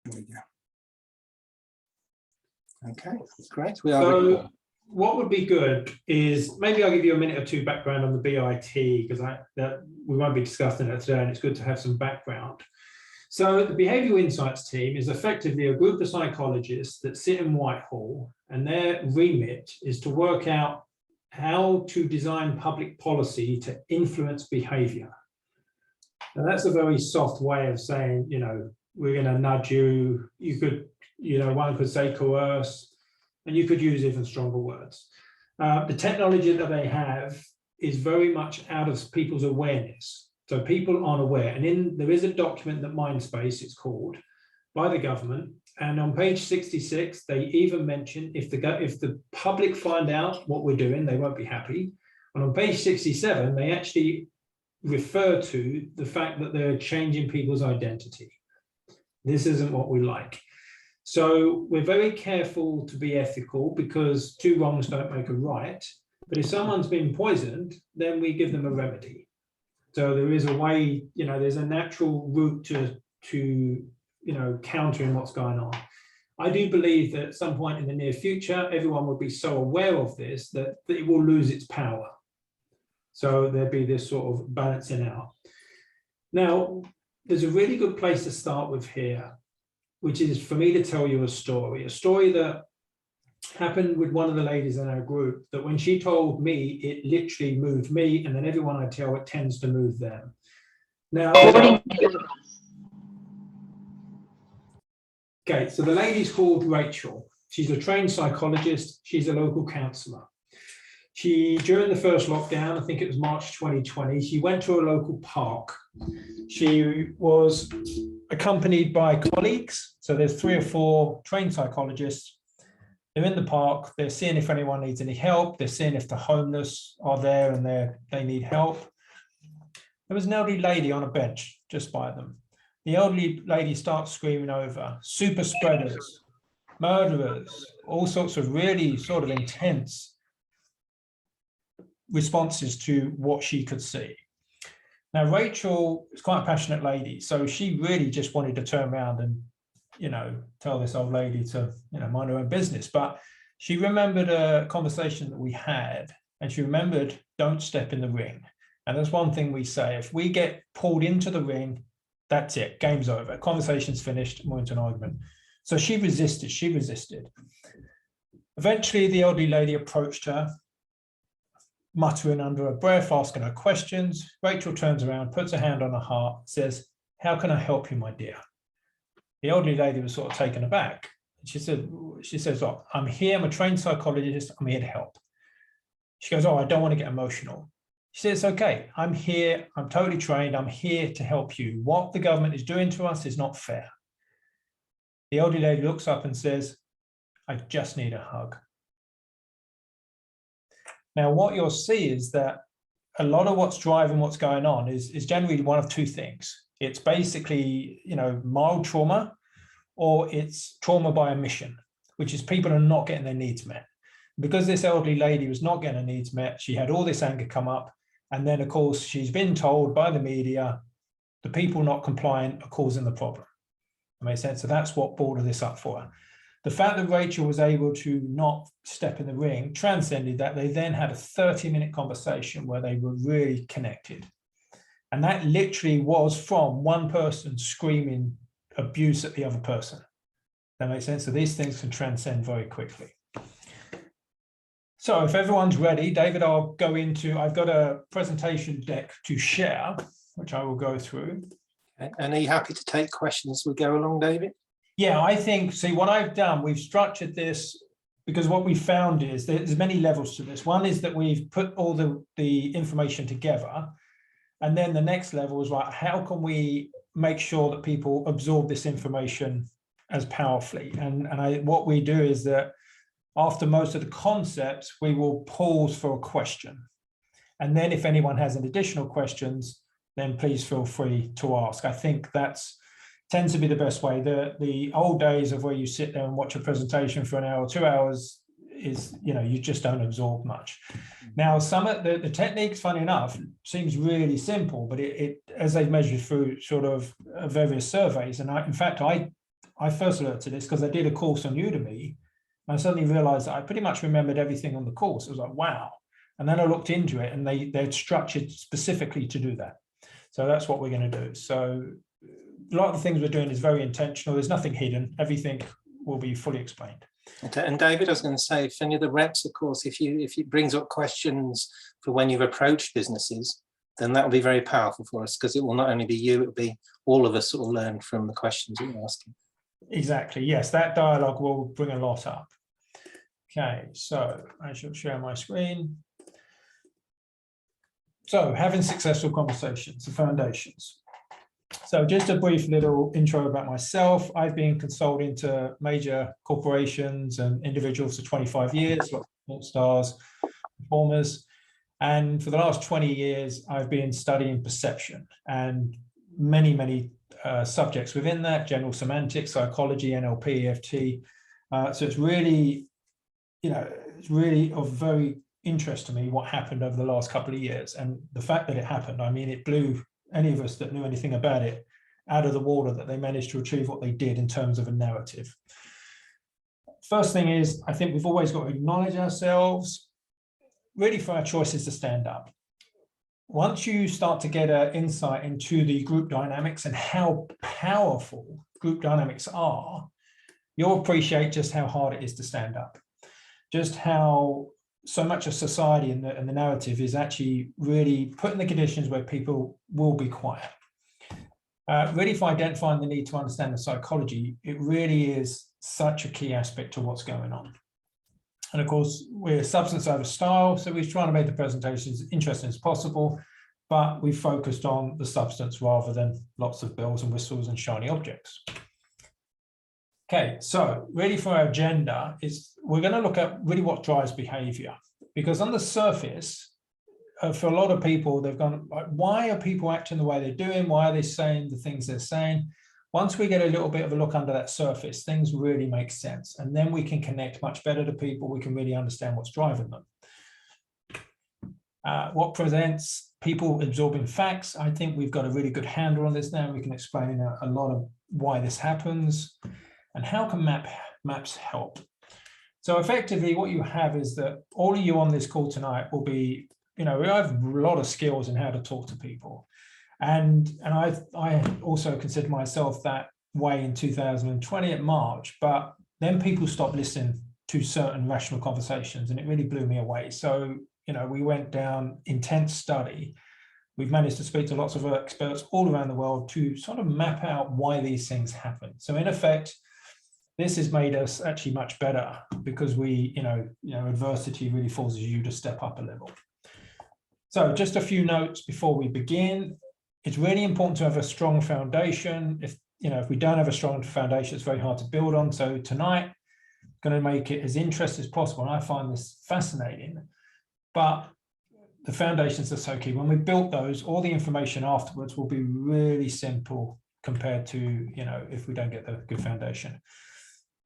There we go. Okay, great. We are so what would be good is maybe I'll give you a minute or two background on the BIT, because we won't be discussing it today, and it's good to have some background. So the Behavioural Insights team is effectively a group of psychologists that sit in Whitehall, and their remit is to work out how to design public policy to influence behaviour. Now that's a very soft way of saying, you know, we're going to nudge you. You could, you know, one could say coerce, and you could use even stronger words. The technology that they have is very much out of people's awareness. So people aren't aware. And there is a document that Mindspace, it's called, by the government. And on page 66, they even mention if the public find out what we're doing, they won't be happy. And on page 67, they actually refer to the fact that they're changing people's identity. This isn't what we like. So we're very careful to be ethical, because two wrongs don't make a right. But if someone's been poisoned, then we give them a remedy. So there is a way, you know, there's a natural route to you know, countering what's going on. I do believe that at some point in the near future, everyone will be so aware of this that it will lose its power. So there'll be this sort of balancing out. Now, there's a really good place to start with here, which is for me to tell you a story that happened with one of the ladies in our group, that when she told me, it literally moved me, and then everyone I tell it tends to move them. Now, okay, so the lady's called Rachel. She's a trained psychologist. She's a local counsellor. During the first lockdown, I think it was March 2020, she went to a local park. She was accompanied by colleagues. So there's 3 or 4 trained psychologists. They're in the park. They're seeing if anyone needs any help. They're seeing if the homeless are there and they need help. There was an elderly lady on a bench just by them. The elderly lady starts screaming over super spreaders, murderers, all sorts of really sort of intense responses to what she could see. Now, Rachel is quite a passionate lady, so she really just wanted to turn around and, you know, tell this old lady to, you know, mind her own business. But she remembered a conversation that we had, and she remembered, don't step in the ring. And that's one thing we say: if we get pulled into the ring, that's it, game's over, conversation's finished, we're into an argument. So she resisted. Eventually, the elderly lady approached her, muttering under her breath, asking her questions. Rachel turns around, puts her hand on her heart, says, "How can I help you, my dear?" The elderly lady was sort of taken aback. She says, "Oh, I'm here, I'm a trained psychologist, I'm here to help." She goes, "Oh, I don't want to get emotional." She says, "Okay, I'm here, I'm totally trained, I'm here to help you. What the government is doing to us is not fair." The elderly lady looks up and says, "I just need a hug." Now, what you'll see is that a lot of what's driving what's going on is generally one of 2 things. It's basically, you know, mild trauma, or it's trauma by omission, which is people are not getting their needs met. Because this elderly lady was not getting her needs met, she had all this anger come up. And then, of course, she's been told by the media, the people not compliant are causing the problem. That makes sense? So that's what brought this up for her. The fact that Rachel was able to not step in the ring transcended that. They then had a 30-minute conversation where they were really connected. And that literally was from one person screaming abuse at the other person. That makes sense? So these things can transcend very quickly. So if everyone's ready, David, I've got a presentation deck to share, which I will go through. And are you happy to take questions as we go along, David? Yeah, I think, see, what I've done, we've structured this because what we found is there's many levels to this. One is that we've put all the information together. And then the next level is, right, how can we make sure that people absorb this information as powerfully? And what we do is that after most of the concepts, we will pause for a question. And then if anyone has any additional questions, then please feel free to ask. I think that's tends to be the best way. The old days of where you sit there and watch a presentation for an hour or 2 hours is, you know, you just don't absorb much. Now, some of the techniques, funny enough, seems really simple, but it as they've measured through sort of various surveys, and in fact, I I first learned to this because I did a course on Udemy. And I suddenly realized that I pretty much remembered everything on the course. It was like, wow. And then I looked into it and they're structured specifically to do that. So that's what we're going to do. So a lot of the things we're doing is very intentional. There's nothing hidden. Everything will be fully explained. Okay. And David, I was going to say, if any of the reps, of course, if it brings up questions for when you've approached businesses, then that will be very powerful for us, because it will not only be you, it will be all of us sort of learn from the questions that you're asking. Exactly. Yes, that dialogue will bring a lot up. Okay, so I shall share my screen. So having successful conversations, the foundations. So just a brief little intro about myself. I've been consulting to major corporations and individuals for 25 years, lots of stars, performers. And for the last 20 years, I've been studying perception and many subjects within that: general semantics, psychology, NLP, EFT. So it's really, it's really of very interest to me what happened over the last couple of years. And the fact that it happened, I mean, it blew any of us that knew anything about it out of the water, that they managed to achieve what they did in terms of a narrative. First thing is, I think we've always got to acknowledge ourselves, really, for our choices to stand up. Once you start to get an insight into the group dynamics and how powerful group dynamics are, you'll appreciate just how hard it is to stand up. Just how so much of society and the narrative is actually really put in the conditions where people will be quiet. Really, for identifying the need to understand the psychology, it really is such a key aspect to what's going on. And of course, we're substance over style, so we're trying to make the presentations as interesting as possible, but we focused on the substance rather than lots of bells and whistles and shiny objects. Okay, so really for our agenda is we're going to look at really what drives behavior, because on the surface, for a lot of people, they've gone, like, why are people acting the way they're doing? Why are they saying the things they're saying? Once we get a little bit of a look under that surface, things really make sense. And then we can connect much better to people. We can really understand what's driving them. What presents people absorbing facts? I think we've got a really good handle on this now. We can explain a lot of why this happens and how can maps help. So effectively, what you have is that all of you on this call tonight will be, we have a lot of skills in how to talk to people. And I also consider myself that way in 2020 at March, but then people stopped listening to certain rational conversations and it really blew me away. So, we went down intense study. We've managed to speak to lots of experts all around the world to sort of map out why these things happen. So in effect, this has made us actually much better because we, adversity really forces you to step up a level. So just a few notes before we begin. It's really important to have a strong foundation. If we don't have a strong foundation, it's very hard to build on. So tonight, I'm going to make it as interesting as possible. And I find this fascinating, but the foundations are so key. When we built those, all the information afterwards will be really simple compared to, if we don't get the good foundation.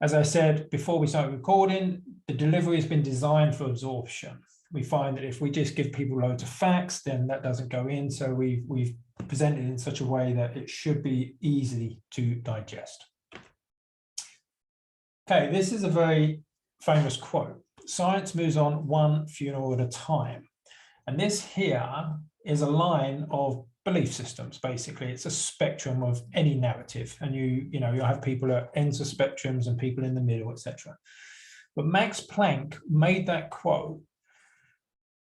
As I said before we started recording, the delivery has been designed for absorption. We find that if we just give people loads of facts, then that doesn't go in. So we've presented in such a way that it should be easy to digest. Okay, this is a very famous quote. Science moves on one funeral at a time. And this here is a line of belief systems, basically. It's a spectrum of any narrative. And you'll have people at ends of spectrums and people in the middle, etc. But Max Planck made that quote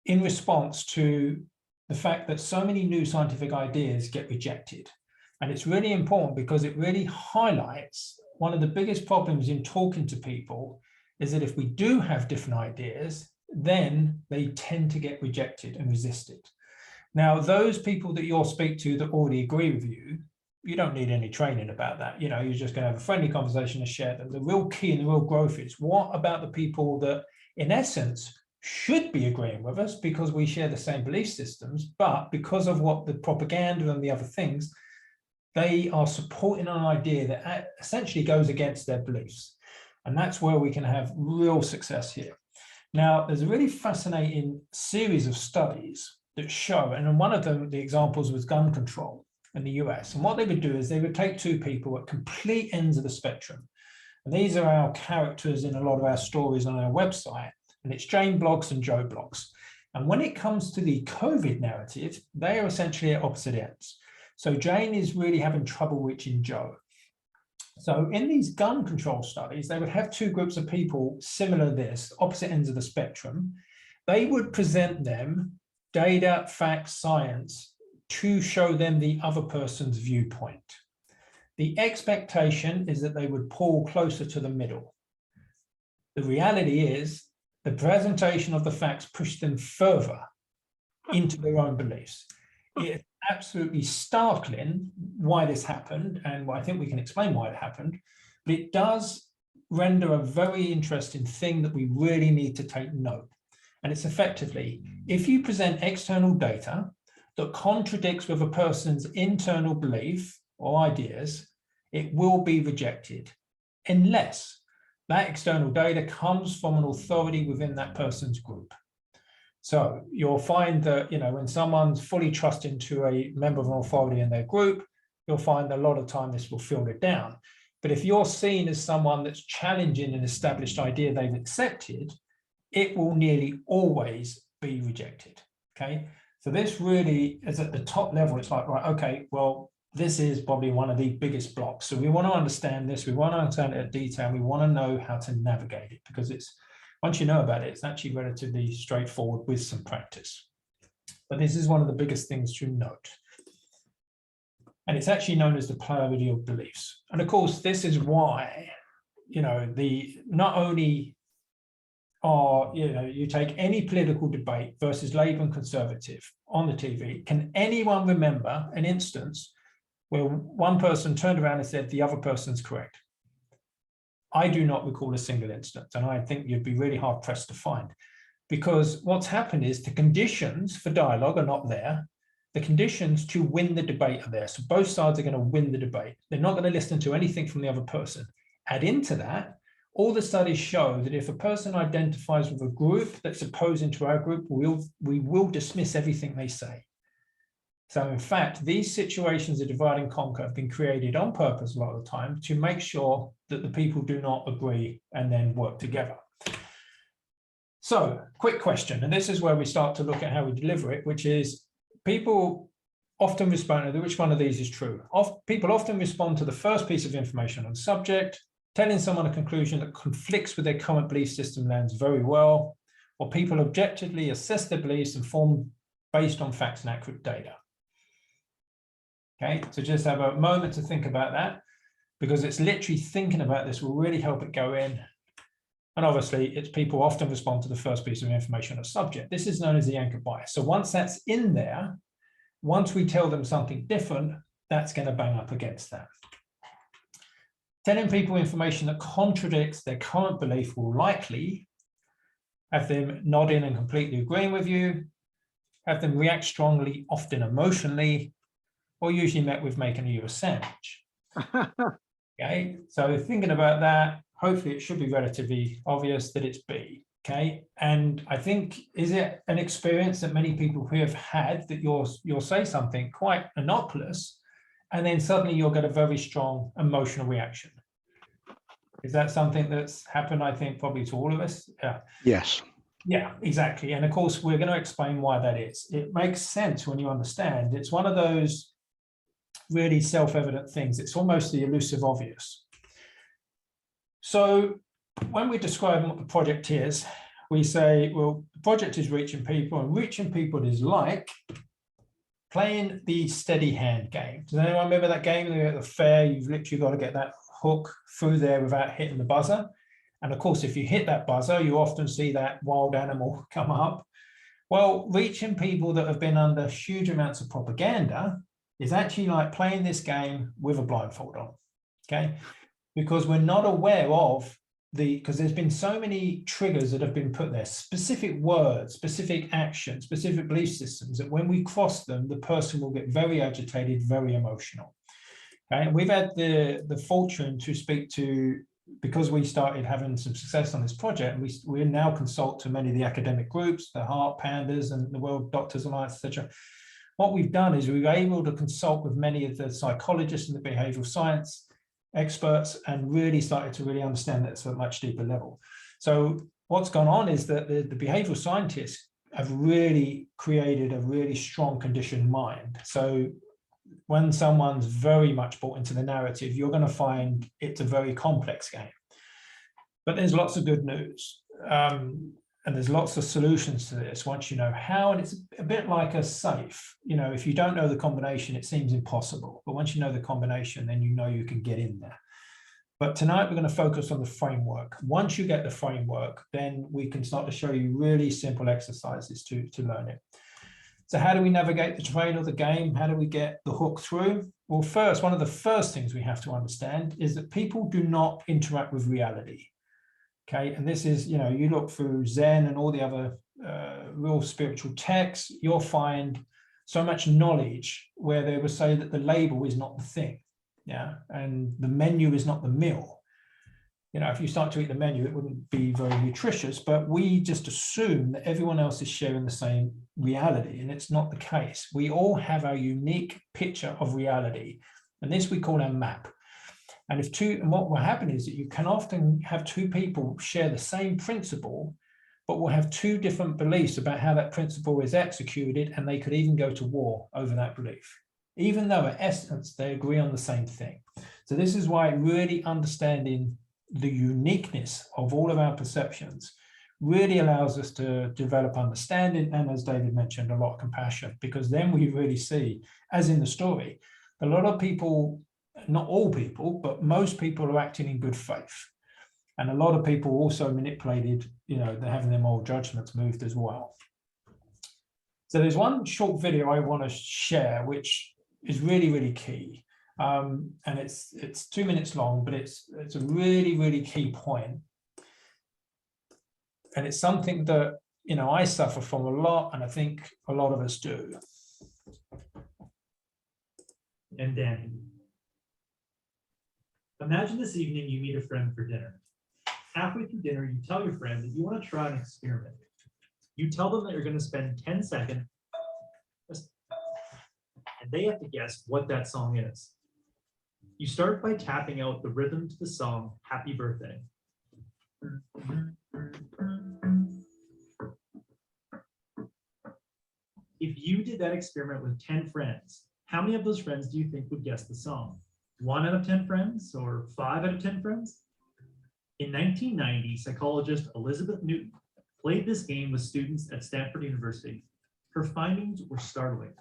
in response to the fact that so many new scientific ideas get rejected. And it's really important because it really highlights one of the biggest problems in talking to people is that if we do have different ideas, then they tend to get rejected and resisted. Now, those people that you'll speak to that already agree with you, you don't need any training about that. You're just going to have a friendly conversation and share them. The real key and the real growth is what about the people that, in essence, should be agreeing with us because we share the same belief systems, but because of what the propaganda and the other things, they are supporting an idea that essentially goes against their beliefs. And that's where we can have real success here. Now, there's a really fascinating series of studies that show, and one of them, the examples was gun control in the US. And what they would do is they would take two people at complete ends of the spectrum. And these are our characters in a lot of our stories on our website. And it's Jane blogs and Joe blogs. And when it comes to the COVID narrative, they are essentially at opposite ends. So Jane is really having trouble reaching Joe. So in these gun control studies, they would have two groups of people similar to this, opposite ends of the spectrum. They would present them data, facts, science to show them the other person's viewpoint. The expectation is that they would pull closer to the middle. The reality is the presentation of the facts pushed them further into their own beliefs. It's absolutely startling why this happened, and I think we can explain why it happened, but it does render a very interesting thing that we really need to take note. And it's effectively, if you present external data that contradicts with a person's internal belief or ideas, it will be rejected unless that external data comes from an authority within that person's group. So you'll find that, when someone's fully trusting to a member of an authority in their group, you'll find that a lot of time this will filter down. But if you're seen as someone that's challenging an established idea they've accepted, it will nearly always be rejected, okay? So this really is at the top level. It's like, right, okay, well, this is probably one of the biggest blocks. So we want to understand this, we want to understand it in detail, we want to know how to navigate it, because it's, once you know about it, it's actually relatively straightforward with some practice. But this is one of the biggest things to note. And it's actually known as the polarity of beliefs. And of course, this is why, not only are, you take any political debate versus Labour and Conservative on the TV, can anyone remember an instance where one person turned around and said the other person's correct? I do not recall a single instance, and I think you'd be really hard pressed to find, because what's happened is the conditions for dialogue are not there. The conditions to win the debate are there. So both sides are going to win the debate. They're not going to listen to anything from the other person. Add into that, all the studies show that if a person identifies with a group that's opposing to our group, we will dismiss everything they say. So in fact, these situations of divide and conquer have been created on purpose a lot of the time to make sure that the people do not agree and then work together. So, quick question, and this is where we start to look at how we deliver it, which is people often respond to which one of these is true. People often respond to the first piece of information on the subject, telling someone a conclusion that conflicts with their current belief system lands very well, or people objectively assess their beliefs and form based on facts and accurate data. Okay, so just have a moment to think about that, because it's literally thinking about this will really help it go in. And obviously, it's people often respond to the first piece of information on a subject. This is known as the anchor bias. So once that's in there, once we tell them something different, that's going to bang up against that. Telling people information that contradicts their current belief will likely have them nodding and completely agreeing with you, have them react strongly, often emotionally, or usually met with making you a sandwich. Okay, so thinking about that, hopefully it should be relatively obvious that it's B. Okay, and I think, is it an experience that many people who have had that you'll say something quite innocuous, and then suddenly you'll get a very strong emotional reaction? Is that something that's happened, I think, probably to all of us? Yeah. Yes. Yeah, exactly. And of course, we're going to explain why that is. It makes sense when you understand. It's one of those really self-evident things. It's almost the elusive obvious. So when we describe what the project is, we say, well, the project is reaching people, and reaching people is like playing the steady hand game. Does anyone remember that game at the fair? You've literally got to get that hook through there without hitting the buzzer. And of course, if you hit that buzzer, you often see that wild animal come up. Well, reaching people that have been under huge amounts of propaganda is actually like playing this game with a blindfold on, okay? Because we're not aware of because there's been so many triggers that have been put there, specific words, specific actions, specific belief systems, that when we cross them, the person will get very agitated, very emotional. Okay, and we've had the fortune to speak to, because we started having some success on this project, and we now consult to many of the academic groups, the Heart Pandas and the World Doctors Alliance, etc. What we've done is we were able to consult with many of the psychologists and the behavioral science experts and really started to really understand that at a much deeper level. So what's gone on is that the behavioral scientists have really created a really strong conditioned mind. So when someone's very much bought into the narrative, you're going to find it's a very complex game. But there's lots of good news. And there's lots of solutions to this once you know how, and it's a bit like a safe. You know, if you don't know the combination, it seems impossible. But once you know the combination, then you know you can get in there. But tonight we're going to focus on the framework. Once you get the framework, then we can start to show you really simple exercises to learn it. So how do we navigate the train or the game? How do we get the hook through? Well, first, one of the first things we have to understand is that people do not interact with reality. Okay, and this is, you know, you look through Zen and all the other real spiritual texts, you'll find so much knowledge where they would say that the label is not the thing, yeah, and the menu is not the meal. You know, if you start to eat the menu, it wouldn't be very nutritious, but we just assume that everyone else is sharing the same reality, and it's not the case. We all have our unique picture of reality, and this we call our map. And what will happen is that you can often have two people share the same principle, but will have two different beliefs about how that principle is executed, and they could even go to war over that belief, even though in essence they agree on the same thing. So this is why really understanding the uniqueness of all of our perceptions really allows us to develop understanding, and as David mentioned, a lot of compassion, because then we really see, as in the story, a lot of people, not all people, but most people are acting in good faith. And a lot of people also manipulated, you know, they're having their moral judgments moved as well. So there's one short video I want to share, which is really, really key. And it's 2 minutes long, but it's a really, really key point. And it's something that, you know, I suffer from a lot, and I think a lot of us do. And Danny, imagine this evening you meet a friend for dinner. Halfway through dinner, you tell your friend that you want to try an experiment. You tell them that you're going to spend 10 seconds, and they have to guess what that song is. You start by tapping out the rhythm to the song, Happy Birthday. If you did that experiment with 10 friends, how many of those friends do you think would guess the song? 1 out of 10 friends or 5 out of 10 friends? In 1990, psychologist Elizabeth Newton played this game with students at Stanford University. Her findings were startling.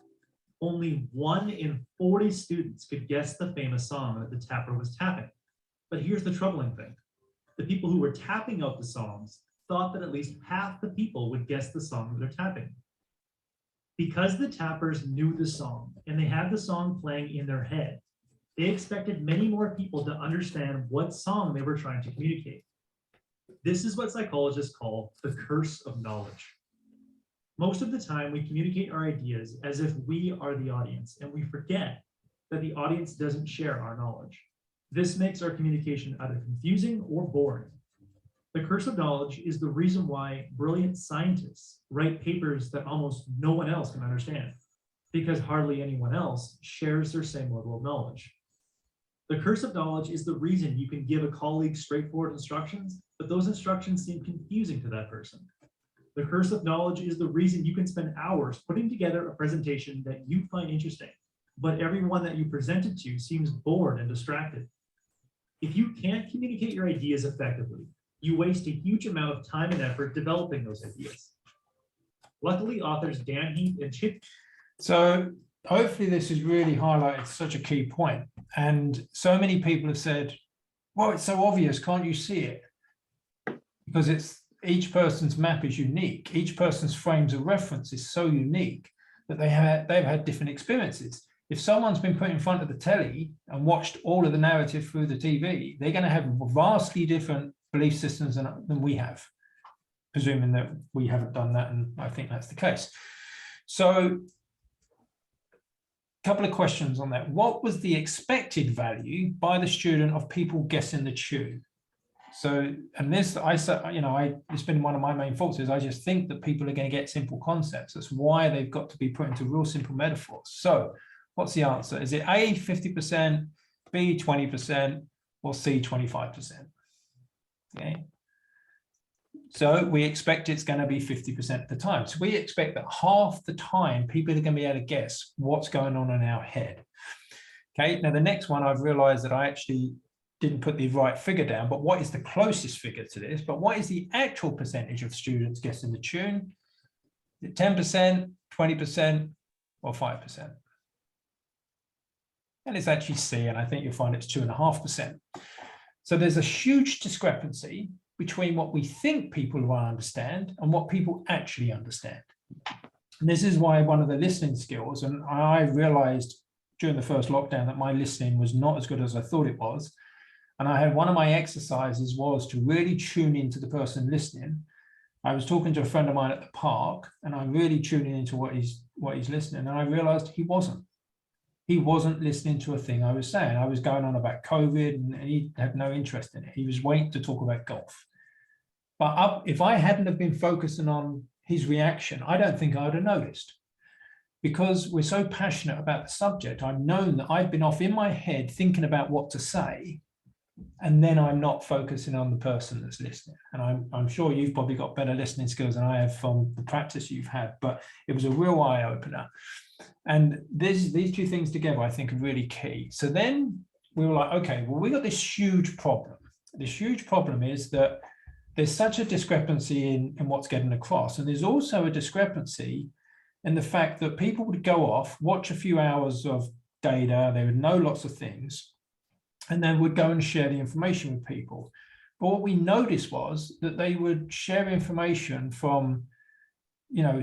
Only 1 in 40 students could guess the famous song that the tapper was tapping. But here's the troubling thing. The people who were tapping out the songs thought that at least half the people would guess the song that they're tapping. Because the tappers knew the song and they had the song playing in their head, they expected many more people to understand what song they were trying to communicate. This is what psychologists call the curse of knowledge. Most of the time, we communicate our ideas as if we are the audience, and we forget that the audience doesn't share our knowledge. This makes our communication either confusing or boring. The curse of knowledge is the reason why brilliant scientists write papers that almost no one else can understand, because hardly anyone else shares their same level of knowledge. The curse of knowledge is the reason you can give a colleague straightforward instructions, but those instructions seem confusing to that person. The curse of knowledge is the reason you can spend hours putting together a presentation that you find interesting, but everyone that you present it to seems bored and distracted. If you can't communicate your ideas effectively, you waste a huge amount of time and effort developing those ideas. Luckily, authors Dan Heath and Chip. So hopefully this has really highlighted such a key point. And so many people have said, well, it's so obvious, can't you see it? Because each person's map is unique. Each person's frames of reference is so unique that they've had different experiences. If someone's been put in front of the telly and watched all of the narrative through the TV, they're going to have vastly different belief systems than we have, presuming that we haven't done that, and I think that's the case. So a couple of questions on that. What was the expected value by the student of people guessing the tune? So, and this, it's been one of my main faults is I just think that people are going to get simple concepts. That's why they've got to be put into real simple metaphors. So what's the answer? Is it A, 50%, B, 20%, or C, 25%. Okay. So we expect it's going to be 50% of the time. So we expect that half the time people are going to be able to guess what's going on in our head. Okay, now the next one, I've realized that I actually didn't put the right figure down, but what is the closest figure to this? But what is the actual percentage of students guessing the tune? Is it 10%, 20%, or 5%? And it's actually C, and I think you'll find it's 2.5%. So there's a huge discrepancy between what we think people will understand and what people actually understand. And this is why one of the listening skills, and I realized during the first lockdown that my listening was not as good as I thought it was. And I had one of my exercises was to really tune into the person listening. I was talking to a friend of mine at the park, and I'm really tuning into what he's listening. And I realized he wasn't listening to a thing I was saying. I was going on about COVID, and he had no interest in it. He was waiting to talk about golf. But if I hadn't have been focusing on his reaction, I don't think I would have noticed. Because we're so passionate about the subject, I've known that I've been off in my head thinking about what to say, and then I'm not focusing on the person that's listening. And I'm sure you've probably got better listening skills than I have from the practice you've had, but it was a real eye-opener. And these two things together, I think, are really key. So then we were like, okay, well, we got this huge problem. This huge problem is that there's such a discrepancy in what's getting across. And there's also a discrepancy in the fact that people would go off, watch a few hours of data, they would know lots of things, and then would go and share the information with people. But what we noticed was that they would share information from,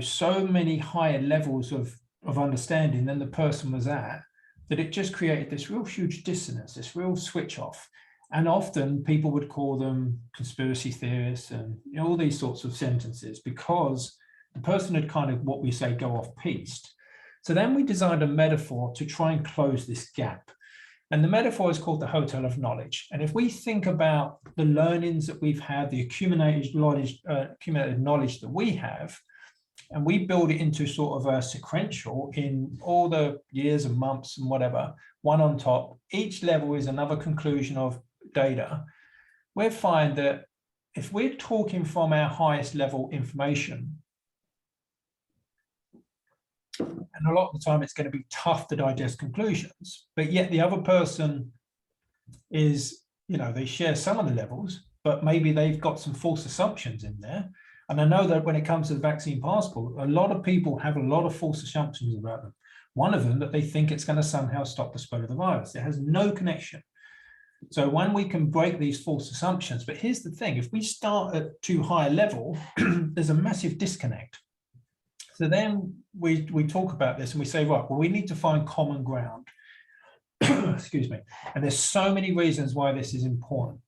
so many higher levels of understanding than the person was at, that it just created this real huge dissonance, this real switch off. And often people would call them conspiracy theorists and all these sorts of sentences, because the person had kind of, what we say, go off piste. So then we designed a metaphor to try and close this gap. And the metaphor is called the hotel of knowledge. And if we think about the learnings that we've had, the accumulated knowledge that we have, and we build it into sort of a sequential in all the years and months and whatever, one on top, each level is another conclusion of data. We'll find that if we're talking from our highest level information, and a lot of the time it's going to be tough to digest conclusions, but yet the other person is, they share some of the levels, but maybe they've got some false assumptions in there. And I know that when it comes to the vaccine passport, a lot of people have a lot of false assumptions about them. One of them, that they think it's going to somehow stop the spread of the virus. It has no connection. So when we can break these false assumptions, but here's the thing, if we start at too high a level, there's a massive disconnect. So then we talk about this and we say, right, well, we need to find common ground. Excuse me. And there's so many reasons why this is important.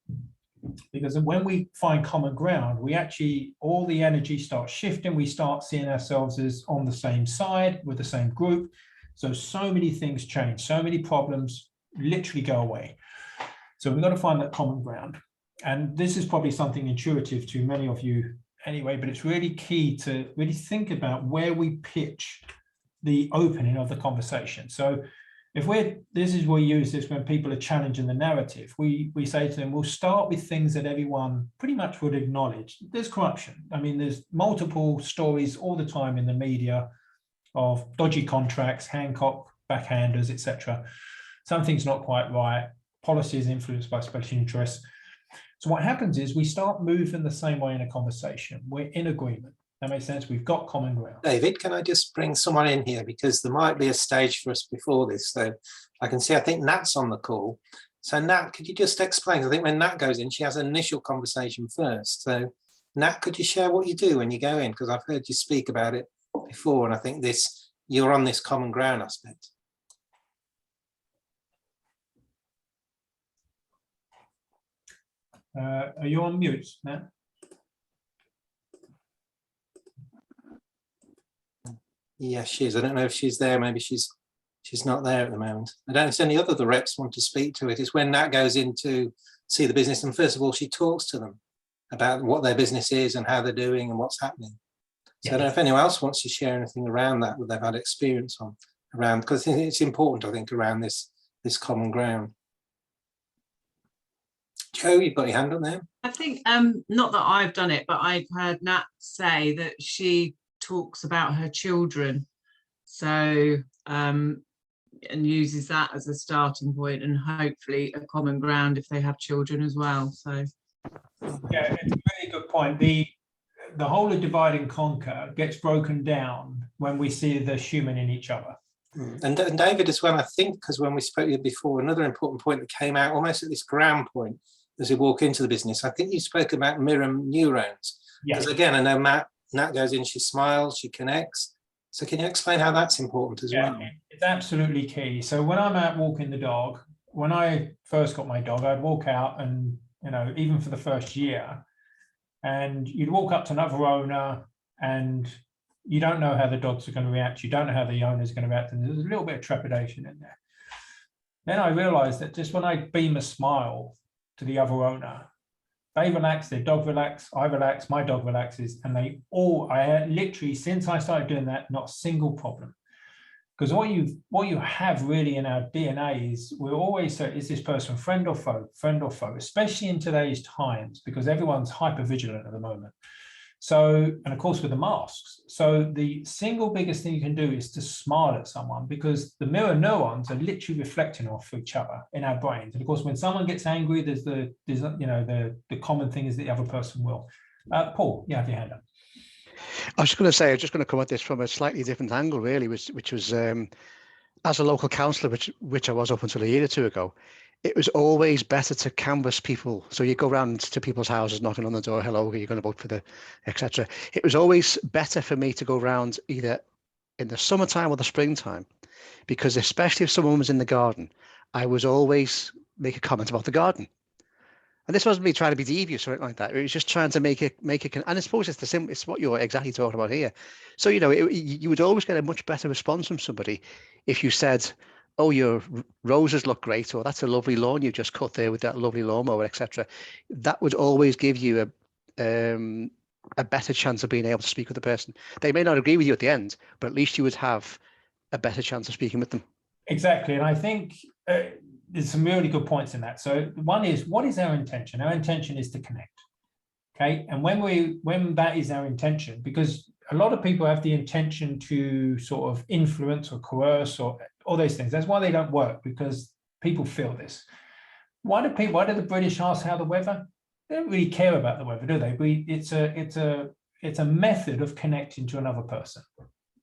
Because when we find common ground, we actually, all the energy starts shifting. We start seeing ourselves as on the same side with the same group. So many things change. So many problems literally go away. So we've got to find that common ground. And this is probably something intuitive to many of you anyway, but it's really key to really think about where we pitch the opening of the conversation. So if this is where we use this when people are challenging the narrative, we say to them, we'll start with things that everyone pretty much would acknowledge. There's corruption. I mean, there's multiple stories all the time in the media of dodgy contracts, Hancock backhanders, etc. Something's not quite right. Policy is influenced by special interests. So what happens is we start moving the same way in a conversation. We're in agreement. That makes sense. We've got common ground. David, can I just bring someone in here, because there might be a stage for us before this. So I think Nat's on the call. So Nat, could you just explain? I think when Nat goes in, she has an initial conversation first. So Nat, could you share what you do when you go in? Because I've heard you speak about it before, and I think you're on this common ground aspect. Are you on mute, Nat? Yes, she is. I don't know if she's there. Maybe she's not there at the moment. I don't know if any other of the reps want to speak to it. It's when Nat goes in to see the business, and first of all, she talks to them about what their business is and how they're doing and what's happening. So I don't know if anyone else wants to share anything around that they've had experience on around, because it's important, I think, around this common ground. Joe, you've got your hand up there. I think, not that I've done it, but I've heard Nat say that she talks about her children. So, and uses that as a starting point and hopefully a common ground if they have children as well. So, Yeah, it's a really good point. The whole of divide and conquer gets broken down when we see the human in each other. And David as well, I think, because when we spoke to you before, another important point that came out almost at this ground point as we walk into the business, I think you spoke about mirror neurons. Yes. Because again, I know Nat goes in, she smiles, she connects. So can you explain how that's important as well? It's absolutely key. So when I'm out walking the dog, when I first got my dog, I'd walk out and, you know, even for the first year, and you'd walk up to another owner and you don't know how the dogs are going to react. You don't know how the owner's going to react. And there's a little bit of trepidation in there. Then I realized that just when I beam a smile to the other owner, they relax, their dog relax, I relax, my dog relaxes, and I literally, since I started doing that, not a single problem. Because what you have really in our DNA is we're always say, is this person friend or foe, especially in today's times, because everyone's hyper vigilant at the moment. So, and of course with the masks. So the single biggest thing you can do is to smile at someone, because the mirror neurons are literally reflecting off each other in our brains. And of course, when someone gets angry, there's the common thing is the other person will. Paul, you have your hand up. I was just going to say, I'm just going to come at this from a slightly different angle, really, which was as a local councillor, which I was up until a year or two ago. It was always better to canvass people. So you go around to people's houses, knocking on the door, hello, are you going to vote for the, etc. It was always better for me to go around either in the summertime or the springtime, because especially if someone was in the garden, I was always make a comment about the garden. And this wasn't me trying to be devious or anything like that. It was just trying to make it, and I suppose it's what you're exactly talking about here. So, you know, you would always get a much better response from somebody if you said, oh, your roses look great, or that's a lovely lawn you just cut there with that lovely lawnmower, etc. That would always give you a better chance of being able to speak with the person. They may not agree with you at the end, but at least you would have a better chance of speaking with them. Exactly. And I think there's some really good points in that. So one is, what is our intention? Our intention is to connect. Okay. And when that is our intention, because a lot of people have the intention to sort of influence or coerce or all those things. That's why they don't work, because people feel this. Why do the British ask how the weather? They don't really care about the weather, do they? It's a method of connecting to another person.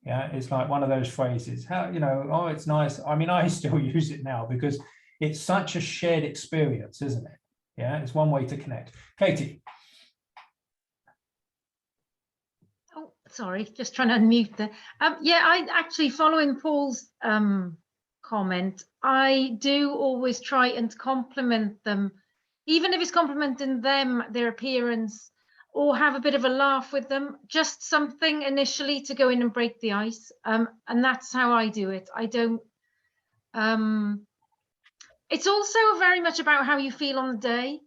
Yeah, it's like one of those phrases. How, you know, oh, it's nice. I mean, I still use it now because it's such a shared experience, isn't it? Yeah, it's one way to connect. Katie. Oh, sorry, just trying to unmute there. Yeah, I actually, following Paul's comment, I do always try and compliment them, even if it's complimenting them, their appearance, or have a bit of a laugh with them, just something initially to go in and break the ice. And that's how I do it. I don't, it's also very much about how you feel on the day.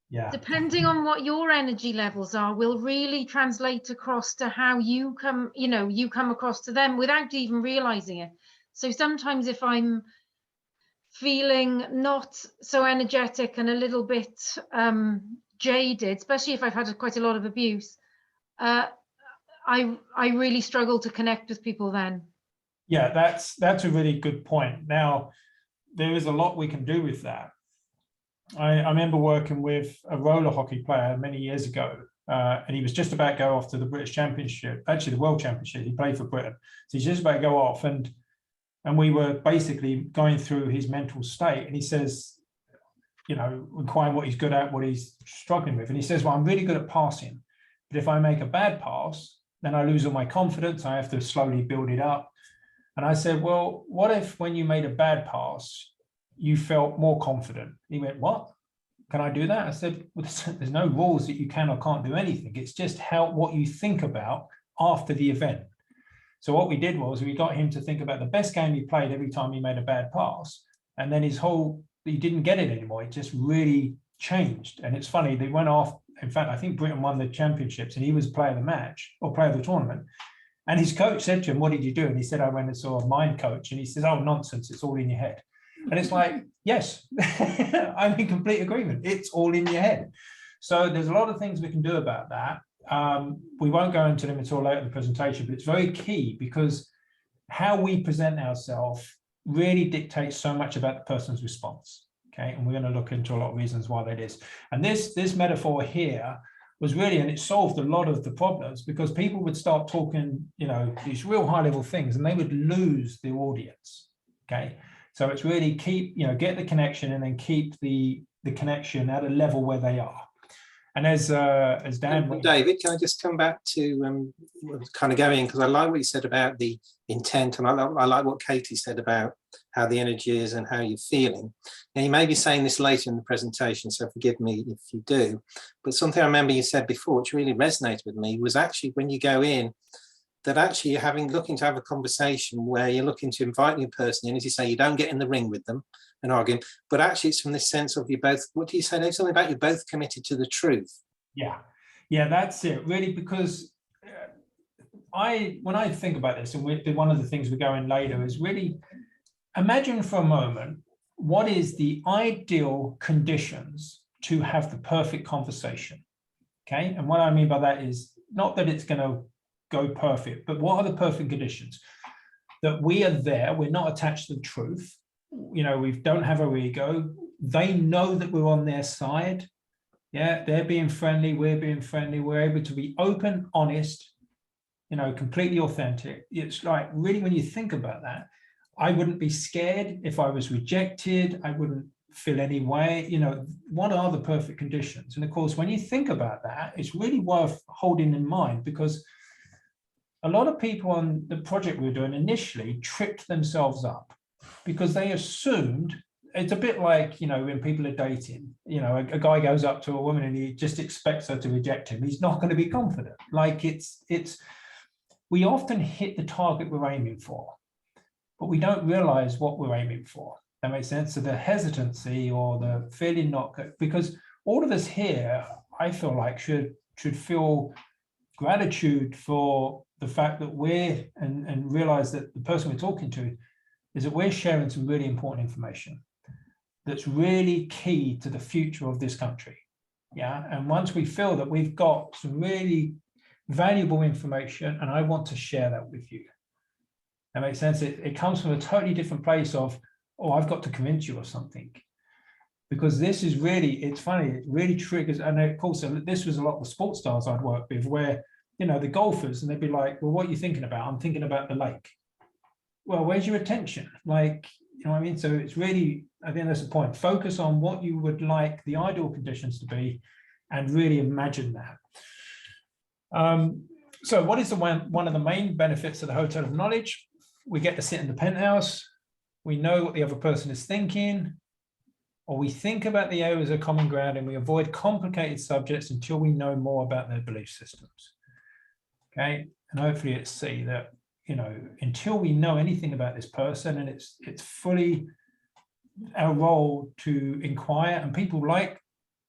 Yeah. Depending on what your energy levels are, will really translate across to how you come, you come across to them without even realizing it. So sometimes if I'm feeling not so energetic and a little bit jaded, especially if I've had quite a lot of abuse, I really struggle to connect with people then. Yeah, that's a really good point. Now, there is a lot we can do with that. I remember working with a roller hockey player many years ago, and he was just about to go off to the British Championship, actually the World Championship. He played for Britain, so he's just about to go off, and we were basically going through his mental state, and he says, inquiring what he's good at, what he's struggling with. And he says, well, I'm really good at passing, but if I make a bad pass, then I lose all my confidence. I have to slowly build it up. And I said, well, what if when you made a bad pass, you felt more confident? He went, what? Can I do that? I said, well, there's no rules that you can or can't do anything. It's just what you think about after the event. So what we did was we got him to think about the best game he played every time he made a bad pass. And then he didn't get it anymore. It just really changed. And it's funny, they went off. In fact, I think Britain won the championships and he was player of the match or player of the tournament. And his coach said to him, what did you do? And he said, I went and saw a mind coach. And he says, oh, nonsense. It's all in your head. And it's like, yes, I'm in complete agreement. It's all in your head. So there's a lot of things we can do about that. We won't go into them until later in the presentation, but it's very key because how we present ourselves really dictates so much about the person's response. Okay, and we're going to look into a lot of reasons why that is. And this metaphor here was really, and it solved a lot of the problems because people would start talking, you know, these real high level things and they would lose the audience. Okay, so it's really get the connection and then keep the connection at a level where they are. And as Dan, David, can I just come back to kind of going, because I like what you said about the intent, and I like what Katie said about how the energy is and how you're feeling. Now, you may be saying this later in the presentation, so forgive me if you do, but something I remember you said before, which really resonated with me, was actually when you go in, that actually you're looking to have a conversation where you're looking to invite a new person in, as you say, you don't get in the ring with them and arguing, but actually it's from this sense of you both, what do you say, there's something about you're both committed to the truth. Yeah, that's it, really, because when I think about this, and one of the things we go in later is really imagine for a moment, what is the ideal conditions to have the perfect conversation, okay? And what I mean by that is not that it's going to go perfect, but what are the perfect conditions? That we are there, we're not attached to the truth, you know, we don't have our ego, they know that we're on their side, yeah, they're being friendly, we're being friendly, we're able to be open, honest, you know, completely authentic. It's like, really, when you think about that, I wouldn't be scared if I was rejected, I wouldn't feel any way, you know, what are the perfect conditions? And of course, when you think about that, it's really worth holding in mind because a lot of people on the project we were doing initially tripped themselves up because they assumed, it's a bit like, you know, when people are dating, you know, a guy goes up to a woman and he just expects her to reject him. He's not going to be confident. Like we often hit the target we're aiming for, but we don't realize what we're aiming for. That makes sense. So the hesitancy or the feeling not good, because all of us here, I feel like should feel gratitude for the fact that and realize that the person we're talking to is that we're sharing some really important information that's really key to the future of this country. Yeah. And once we feel that we've got some really valuable information and I want to share that with you. That makes sense. It comes from a totally different place of, oh, I've got to convince you of something. Because this is really, it's funny, it really triggers, and of course, this was a lot of the sports stars I'd worked with where, you know, the golfers, and they'd be like, well, what are you thinking about? I'm thinking about the lake. Well, where's your attention? Like, you know what I mean? So it's really, I think that's the point. Focus on what you would like the ideal conditions to be and really imagine that. So what is one of the main benefits of the Hotel of Knowledge? We get to sit in the penthouse. We know what the other person is thinking, or we think about the areas of common ground and we avoid complicated subjects until we know more about their belief systems. Okay, and hopefully it's C, that, you know, until we know anything about this person, and it's fully our role to inquire, and people like,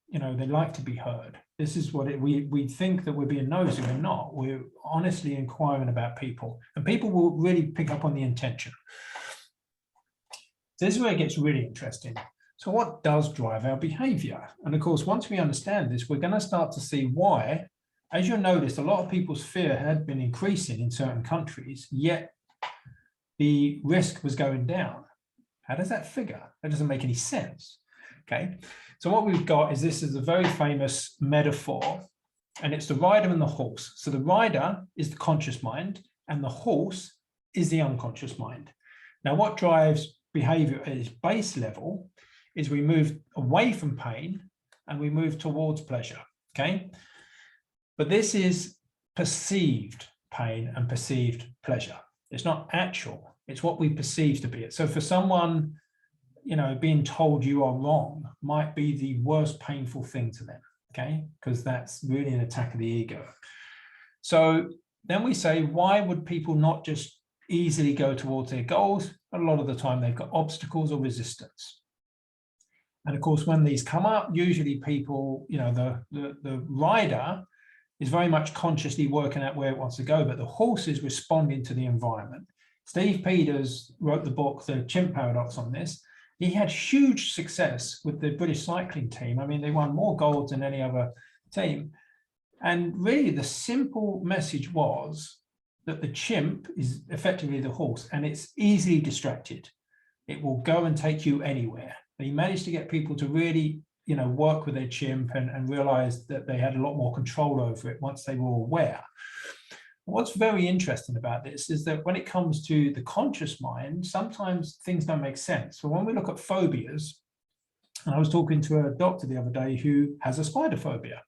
you know, they like to be heard. This is what we think that we're being nosy, we're not. We're honestly inquiring about people, and people will really pick up on the intention. This is where it gets really interesting. So what does drive our behavior? And of course, once we understand this, we're going to start to see why, as you'll notice, a lot of people's fear had been increasing in certain countries, yet the risk was going down. How does that figure? That doesn't make any sense. Okay, so what we've got is, this is a very famous metaphor, and it's the rider and the horse. So the rider is the conscious mind and the horse is the unconscious mind. Now, what drives behavior at its base level is we move away from pain and we move towards pleasure. Okay, but this is perceived pain and perceived pleasure. It's not actual, it's what we perceive to be it. So for someone, you know, being told you are wrong might be the worst painful thing to them, okay? Because that's really an attack of the ego. So then we say, why would people not just easily go towards their goals? A lot of the time they've got obstacles or resistance. And of course, when these come up, usually people, you know, the rider is very much consciously working out where it wants to go, but the horse is responding to the environment. Steve Peters wrote the book, The Chimp Paradox, on this. he had huge success with the British cycling team. I mean, they won more golds than any other team. And really the simple message was that the chimp is effectively the horse, and it's easily distracted. It will go and take you anywhere. He managed to get people to really, you know, work with their chimp and realize that they had a lot more control over it once they were aware. What's very interesting about this is that when it comes to the conscious mind, sometimes things don't make sense. So when we look at phobias, and I was talking to a doctor the other day who has a spider phobia,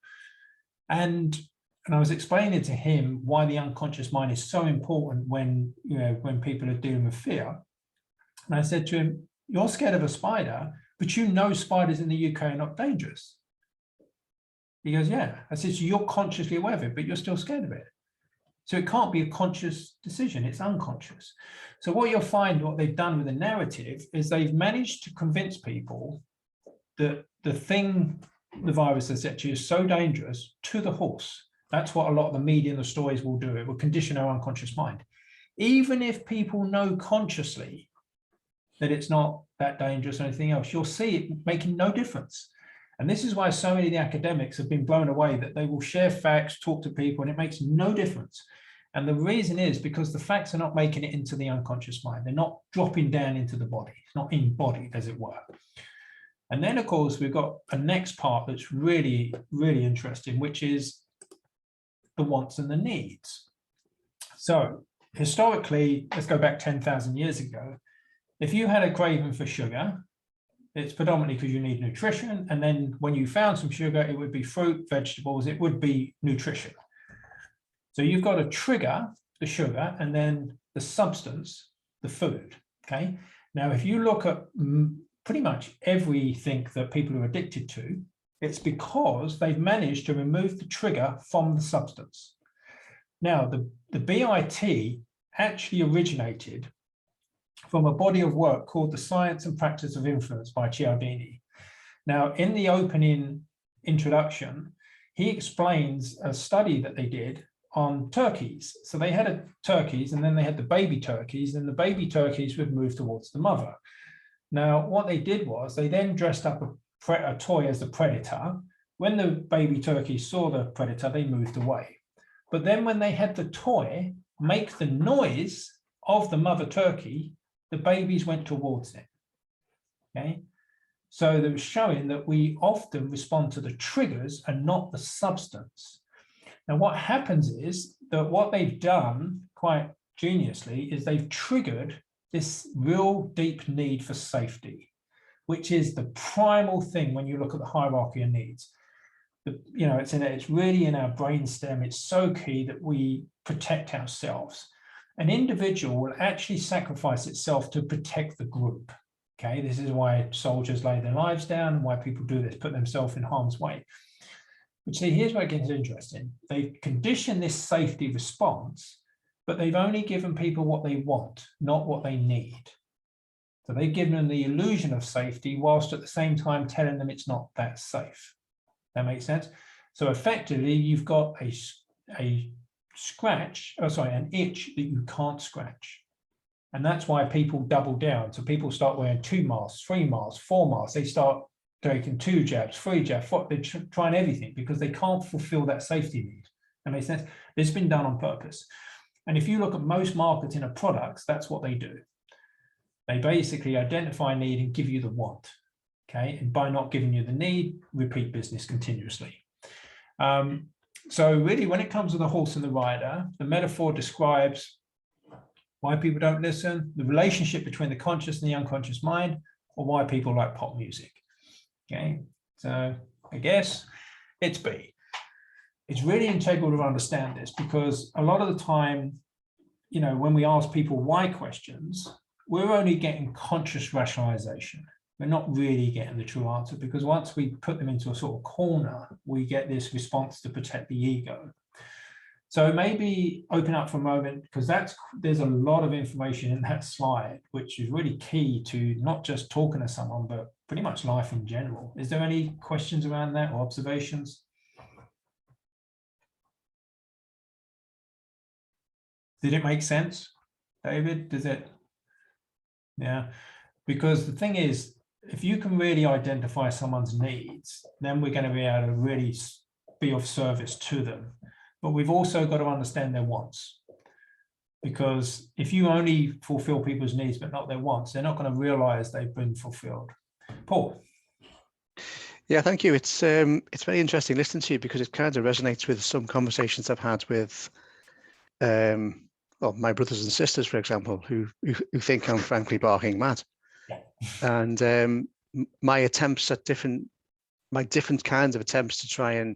and I was explaining to him why the unconscious mind is so important when, you know, when people are dealing with fear. And I said to him, you're scared of a spider, but you know spiders in the UK are not dangerous. He goes, yeah. I said, so you're consciously aware of it, but you're still scared of it. So it can't be a conscious decision, it's unconscious. So what you'll find, what they've done with the narrative is they've managed to convince people that the thing, the virus, etc., is so dangerous to the horse. That's what a lot of the media and the stories will do. It will condition our unconscious mind. Even if people know consciously that it's not that dangerous or anything else, you'll see it making no difference. And this is why so many of the academics have been blown away, that they will share facts, talk to people, and it makes no difference. And the reason is because the facts are not making it into the unconscious mind. They're not dropping down into the body. It's not embodied, as it were. And then, of course, we've got a next part that's really, really interesting, which is the wants and the needs. So historically, let's go back 10,000 years ago. If you had a craving for sugar, it's predominantly because you need nutrition. And then when you found some sugar, it would be fruit, vegetables, it would be nutrition. So you've got to trigger the sugar and then the substance, the food, okay? Now, if you look at pretty much everything that people are addicted to, it's because they've managed to remove the trigger from the substance. Now, the BIT actually originated from a body of work called The Science and Practice of Influence by Cialdini. Now, in the opening introduction, he explains a study that they did on turkeys. So they had turkeys, and then they had the baby turkeys, and the baby turkeys would move towards the mother. Now, what they did was they then dressed up a toy as the predator. When the baby turkeys saw the predator, they moved away. But then when they had the toy make the noise of the mother turkey, the babies went towards it, okay? So they were showing that we often respond to the triggers and not the substance. Now, what happens is that what they've done quite geniusly is they've triggered this real deep need for safety, which is the primal thing when you look at the hierarchy of needs. You know, it's really in our brainstem. It's so key that we protect ourselves. An individual will actually sacrifice itself to protect the group. Okay, this is why soldiers lay their lives down, why people do this, put themselves in harm's way. But see, here's where it gets interesting. They've conditioned this safety response, but they've only given people what they want, not what they need. So they've given them the illusion of safety, whilst at the same time telling them it's not that safe. That makes sense? So effectively, you've got an itch that you can't scratch. And that's why people double down. So people start wearing 2 masks, 3 masks, 4 masks. They start taking 2 jabs, 3 jabs, 4, they're trying everything because they can't fulfill that safety need. That makes sense? It's been done on purpose. And if you look at most marketing of products, that's what they do. They basically identify need and give you the want. Okay, and by not giving you the need, repeat business continuously. So really, when it comes to the horse and the rider, the metaphor describes why people don't listen, the relationship between the conscious and the unconscious mind, or why people like pop music. Okay, so I guess it's B. It's really integral to understand this because a lot of the time, you know, when we ask people why questions, we're only getting conscious rationalization. We're not really getting the true answer because once we put them into a sort of corner, we get this response to protect the ego. So maybe open up for a moment because there's a lot of information in that slide, which is really key to not just talking to someone, but pretty much life in general. Is there any questions around that or observations? Did it make sense, David? Does it? Yeah, because the thing is, if you can really identify someone's needs, then we're going to be able to really be of service to them. But we've also got to understand their wants. Because if you only fulfill people's needs but not their wants, they're not going to realize they've been fulfilled. Paul. Yeah, thank you. It's very interesting listening to you because it kind of resonates with some conversations I've had with well, my brothers and sisters, for example, who think I'm frankly barking mad. And my attempts at different kinds of attempts to try and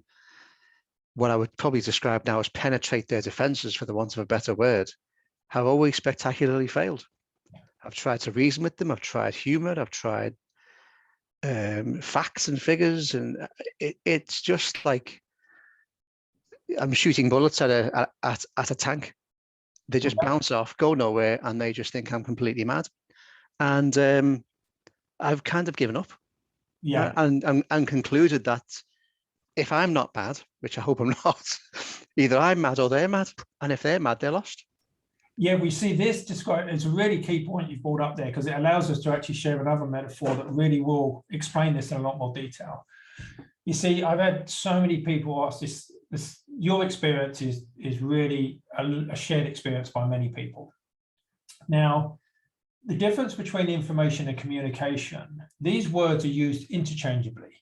what I would probably describe now as penetrate their defenses, for the want of a better word, have always spectacularly failed. I've tried to reason with them. I've tried humor. I've tried facts and figures, and it's just like I'm shooting bullets at a tank. They just bounce off, go nowhere, and they just think I'm completely mad. And I've kind of given up. Yeah. And concluded that if I'm not mad, which I hope I'm not, either I'm mad or they're mad. And if they're mad, they're lost. Yeah, we see this described. It's a really key point you've brought up there, because it allows us to actually share another metaphor that really will explain this in a lot more detail. You see, I've had so many people ask this your experience is really a shared experience by many people. Now, the difference between information and communication, these words are used interchangeably,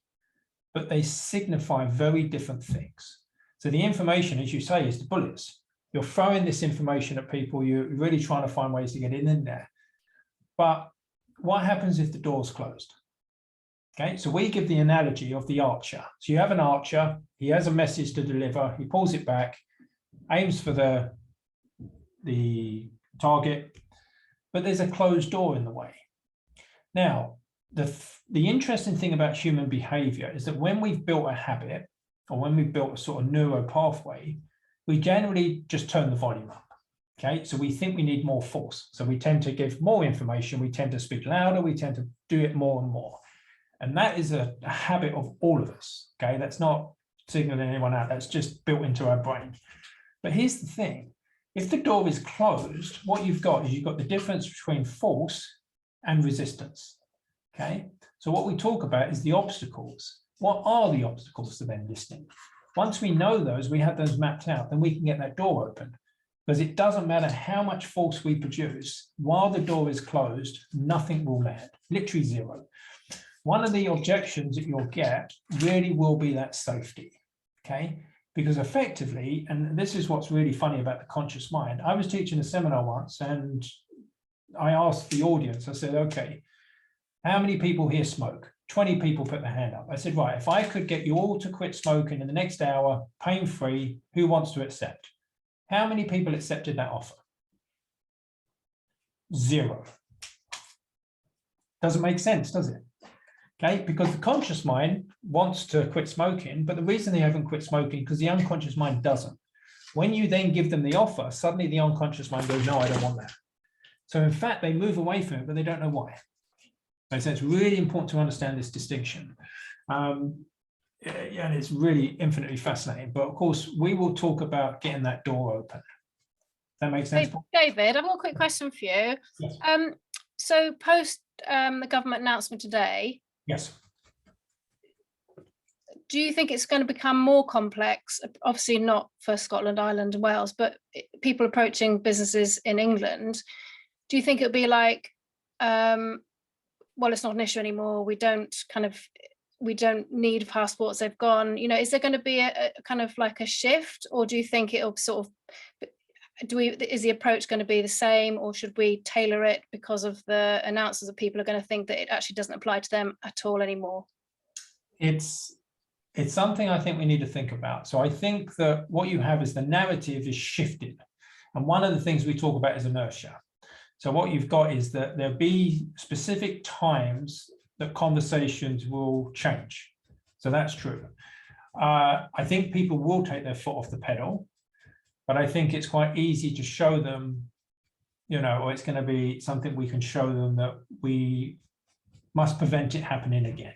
but they signify very different things. So the information, as you say, is the bullets. You're throwing this information at people, you're really trying to find ways to get in there. But what happens if the door's closed? Okay, so we give the analogy of the archer. So you have an archer, he has a message to deliver, he pulls it back, aims for the target, but there's a closed door in the way. Now, the interesting thing about human behavior is that when we've built a habit, or when we've built a sort of neuro pathway, we generally just turn the volume up. Okay, so we think we need more force. So we tend to give more information, we tend to speak louder, we tend to do it more and more. And that is a habit of all of us. Okay, that's not signaling anyone out, that's just built into our brain. But here's the thing, if the door is closed, what you've got is you've got the difference between force and resistance. Okay, so what we talk about is the obstacles. What are the obstacles to them listening? Once we know those, we have those mapped out, then we can get that door open. Because it doesn't matter how much force we produce, while the door is closed, nothing will land, literally zero. One of the objections that you'll get really will be that safety, okay? Because effectively, and this is what's really funny about the conscious mind, I was teaching a seminar once and I asked the audience, I said, okay, how many people here smoke? 20 people put their hand up. I said, right, if I could get you all to quit smoking in the next hour, pain-free, who wants to accept? How many people accepted that offer? 0. Doesn't make sense, does it? Okay, because the conscious mind wants to quit smoking, but the reason they haven't quit smoking because the unconscious mind doesn't. When you then give them the offer, suddenly the unconscious mind goes, no, I don't want that. So in fact, they move away from it, but they don't know why. So it's really important to understand this distinction. And it's really infinitely fascinating. But of course, we will talk about getting that door open. That makes sense? David, I've got a quick question for you. Yes. So post the government announcement today, yes. Do you think it's going to become more complex? Obviously not for Scotland, Ireland and Wales, but people approaching businesses in England. Do you think it'll be like, well, it's not an issue anymore. We don't need passports. They've gone, is there going to be a kind of like a shift, or do you think it'll sort of, is the approach going to be the same, or should we tailor it because of the announcements that people are going to think that it actually doesn't apply to them at all anymore? It's something I think we need to think about. So I think that what you have is the narrative is shifted. And one of the things we talk about is inertia. So what you've got is that there'll be specific times that conversations will change. So that's true. I think people will take their foot off the pedal, but I think it's quite easy to show them, or it's going to be something we can show them that we must prevent it happening again.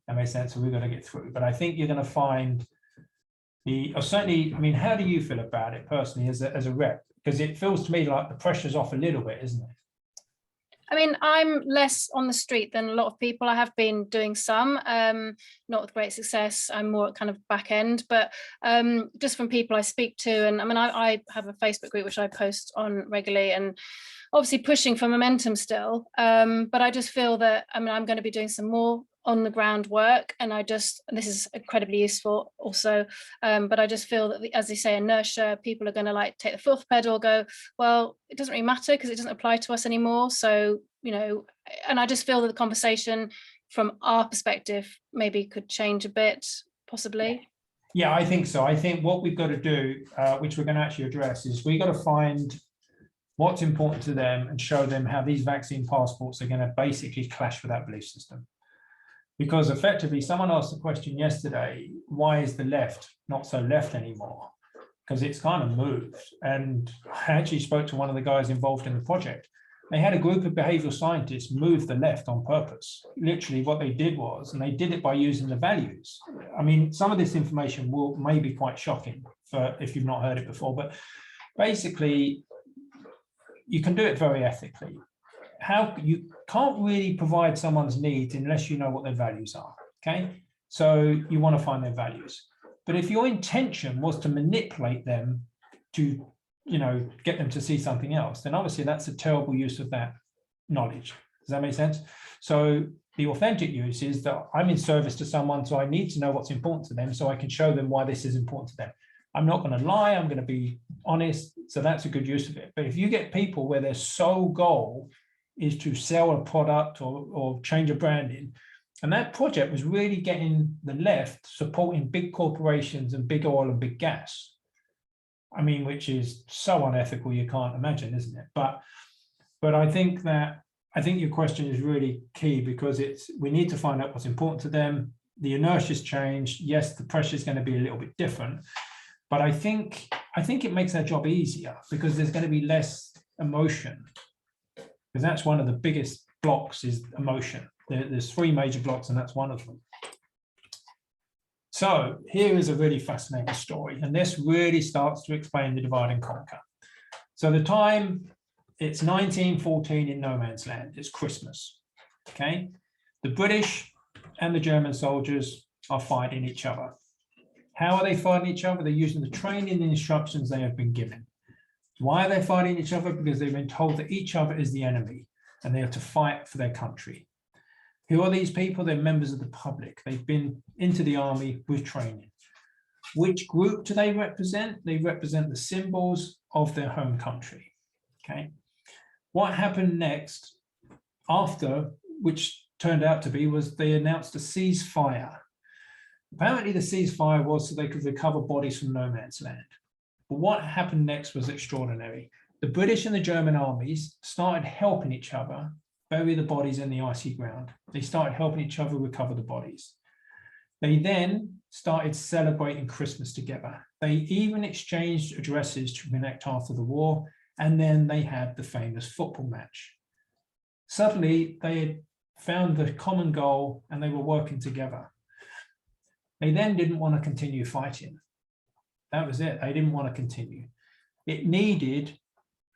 That makes sense. So we're going to get through. But I think you're going to find certainly, I mean, how do you feel about it personally as a rep? Because it feels to me like the pressure's off a little bit, isn't it? I mean, I'm less on the street than a lot of people. I have been doing some, not with great success. I'm more kind of back end, but just from people I speak to, and I mean, I have a Facebook group which I post on regularly, and obviously pushing for momentum still. But I just feel that, I mean, I'm going to be doing some more on the ground work, and this is incredibly useful also, but I just feel that, as they say, inertia, people are going to like take the fourth pedal, go, well, it doesn't really matter because it doesn't apply to us anymore. So, you know, and I just feel that the conversation from our perspective maybe could change a bit, possibly. Yeah, I think so. I think what we've got to do, which we're going to actually address, is we've got to find what's important to them and show them how these vaccine passports are going to basically clash with that belief system. Because effectively, someone asked the question yesterday, why is the left not so left anymore? Because it's kind of moved. And I actually spoke to one of the guys involved in the project. They had a group of behavioral scientists move the left on purpose. Literally what they did was, and they did it by using the values. I mean, some of this information may be quite shocking for if you've not heard it before, but basically you can do it very ethically. How you can't really provide someone's needs unless you know what their values are. Okay, so you want to find their values, but if your intention was to manipulate them to, you know, get them to see something else, then obviously that's a terrible use of that knowledge. Does that make sense? So the authentic use is that I'm in service to someone, so I need to know what's important to them so I can show them why this is important to them. I'm not going to lie, I'm going to be honest, so that's a good use of it. But if you get people where their sole goal is to sell a product or change a branding, and that project was really getting the left supporting big corporations and big oil and big gas, I mean, which is so unethical you can't imagine, isn't it? But I think your question is really key, because we need to find out what's important to them. The inertia's changed. Yes, the pressure is going to be a little bit different, but I think it makes their job easier because there's going to be less emotion. Because that's one of the biggest blocks, is emotion. There's three major blocks, and that's one of them. So here is a really fascinating story, and this really starts to explain the divide and conquer. So the time, it's 1914 in no man's land. It's Christmas. Okay, the British and the German soldiers are fighting each other. How are they fighting each other? They're using the training and instructions they have been given. Why are they fighting each other? Because they've been told that each other is the enemy and they have to fight for their country. Who are these people? They're members of the public. They've been into the army with training. Which group do they represent? They represent the symbols of their home country. Okay. What happened next after, which turned out to be, was they announced a ceasefire. Apparently the ceasefire was so they could recover bodies from no man's land. But what happened next was extraordinary. The British and the German armies started helping each other bury the bodies in the icy ground. They started helping each other recover the bodies. They then started celebrating Christmas together. They even exchanged addresses to connect after the war, and then they had the famous football match. Suddenly, they had found the common goal and they were working together. They then didn't want to continue fighting. That was it. They didn't want to continue. It needed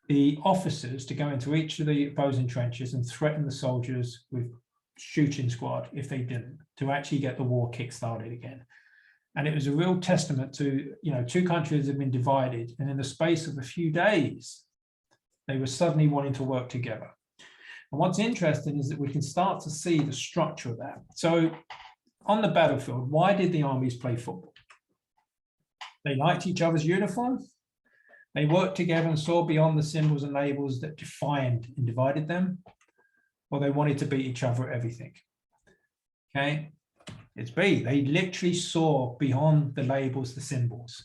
the officers to go into each of the opposing trenches and threaten the soldiers with shooting squad if they didn't, to actually get the war kick-started again. And it was a real testament to, you know, two countries have been divided, and in the space of a few days, they were suddenly wanting to work together. And what's interesting is that we can start to see the structure of that. So on the battlefield, why did the armies play football? They liked each other's uniform. They worked together and saw beyond the symbols and labels that defined and divided them, or they wanted to beat each other at everything. Okay, it's B. They literally saw beyond the labels, the symbols.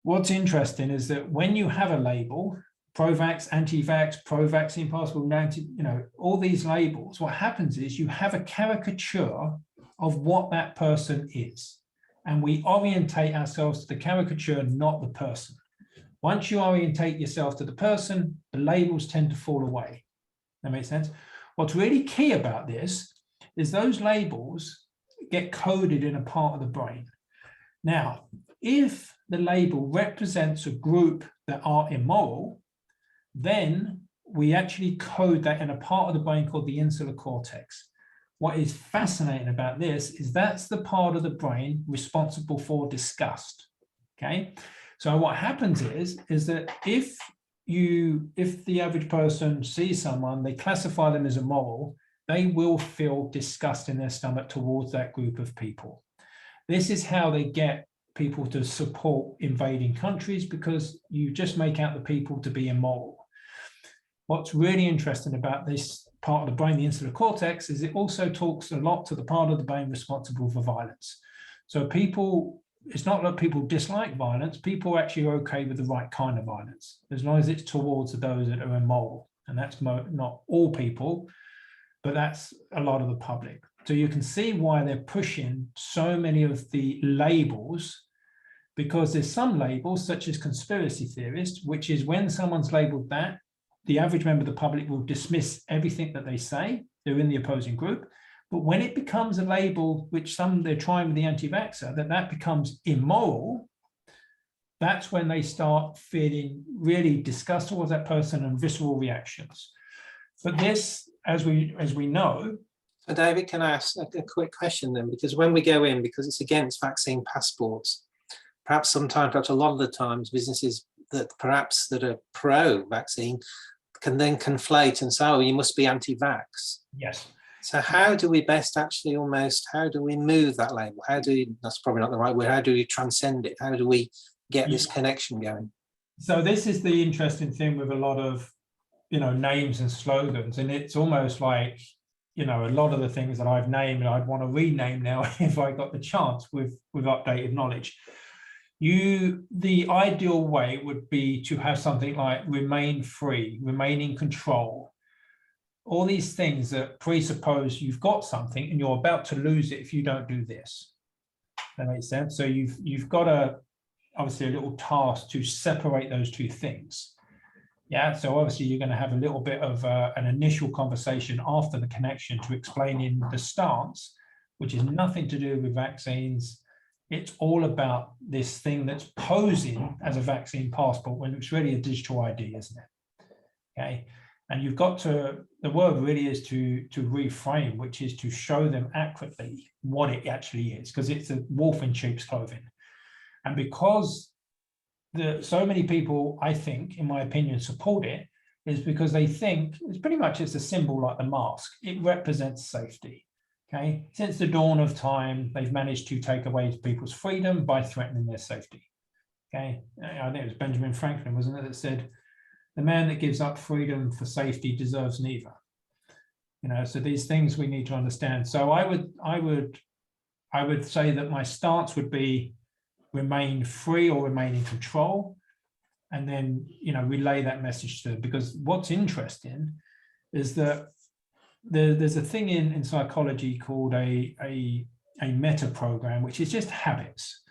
What's interesting is that when you have a label, pro-vax, anti-vax, pro-vaccine passport, you know, all these labels, what happens is you have a caricature of what that person is. And we orientate ourselves to the caricature, not the person. Once you orientate yourself to the person, the labels tend to fall away. That makes sense? What's really key about this is those labels get coded in a part of the brain. Now, if the label represents a group that are immoral, then we actually code that in a part of the brain called the insular cortex. What is fascinating about this is that's the part of the brain responsible for disgust. Okay, so what happens is that if the average person sees someone, they classify them as immoral, they will feel disgust in their stomach towards that group of people. This is how they get people to support invading countries, because you just make out the people to be immoral. What's really interesting about this part of the brain, the insular cortex, is it also talks a lot to the part of the brain responsible for violence. So people, it's not that people dislike violence, people actually are okay with the right kind of violence, as long as it's towards those that are immoral. And that's not all people, but that's a lot of the public. So you can see why they're pushing so many of the labels, because there's some labels such as conspiracy theorist, which is when someone's labeled that, the average member of the public will dismiss everything that they say. They're in the opposing group. But when it becomes a label, which some they're trying with the anti-vaxxer, that becomes immoral, that's when they start feeling really disgust towards that person and visceral reactions. But this, as we know. So David, can I ask a quick question then? Because when we go in, because it's against vaccine passports, perhaps a lot of the times, businesses that are pro-vaccine can then conflate and say, oh, you must be anti-vax. Yes. So how do we best actually how do we move that label? That's probably not the right word, how do we transcend it? How do we get this connection going? So this is the interesting thing with a lot of, names and slogans. And it's almost like, a lot of the things that I've named, I'd want to rename now if I got the chance with updated knowledge. The ideal way would be to have something like remain free, remain in control. All these things that presuppose you've got something and you're about to lose it if you don't do this. That makes sense. So you've got obviously a little task to separate those two things. Yeah, so obviously you're going to have a little bit of an initial conversation after the connection to explaining the stance, which is nothing to do with vaccines. It's all about this thing that's posing as a vaccine passport when it's really a digital ID, isn't it? Okay, and you've got to, the word really is to reframe, which is to show them accurately what it actually is, because it's a wolf in sheep's clothing. And because so many people, I think, in my opinion, support it, is because they think it's a symbol like the mask. It represents safety. Okay, since the dawn of time, they've managed to take away people's freedom by threatening their safety. Okay, I think it was Benjamin Franklin, wasn't it, that said, "The man that gives up freedom for safety deserves neither." So these things we need to understand. So I would say that my stance would be remain free or remain in control, and then relay that message to them. Because what's interesting is that there's a thing in psychology called a meta program, which is just habits.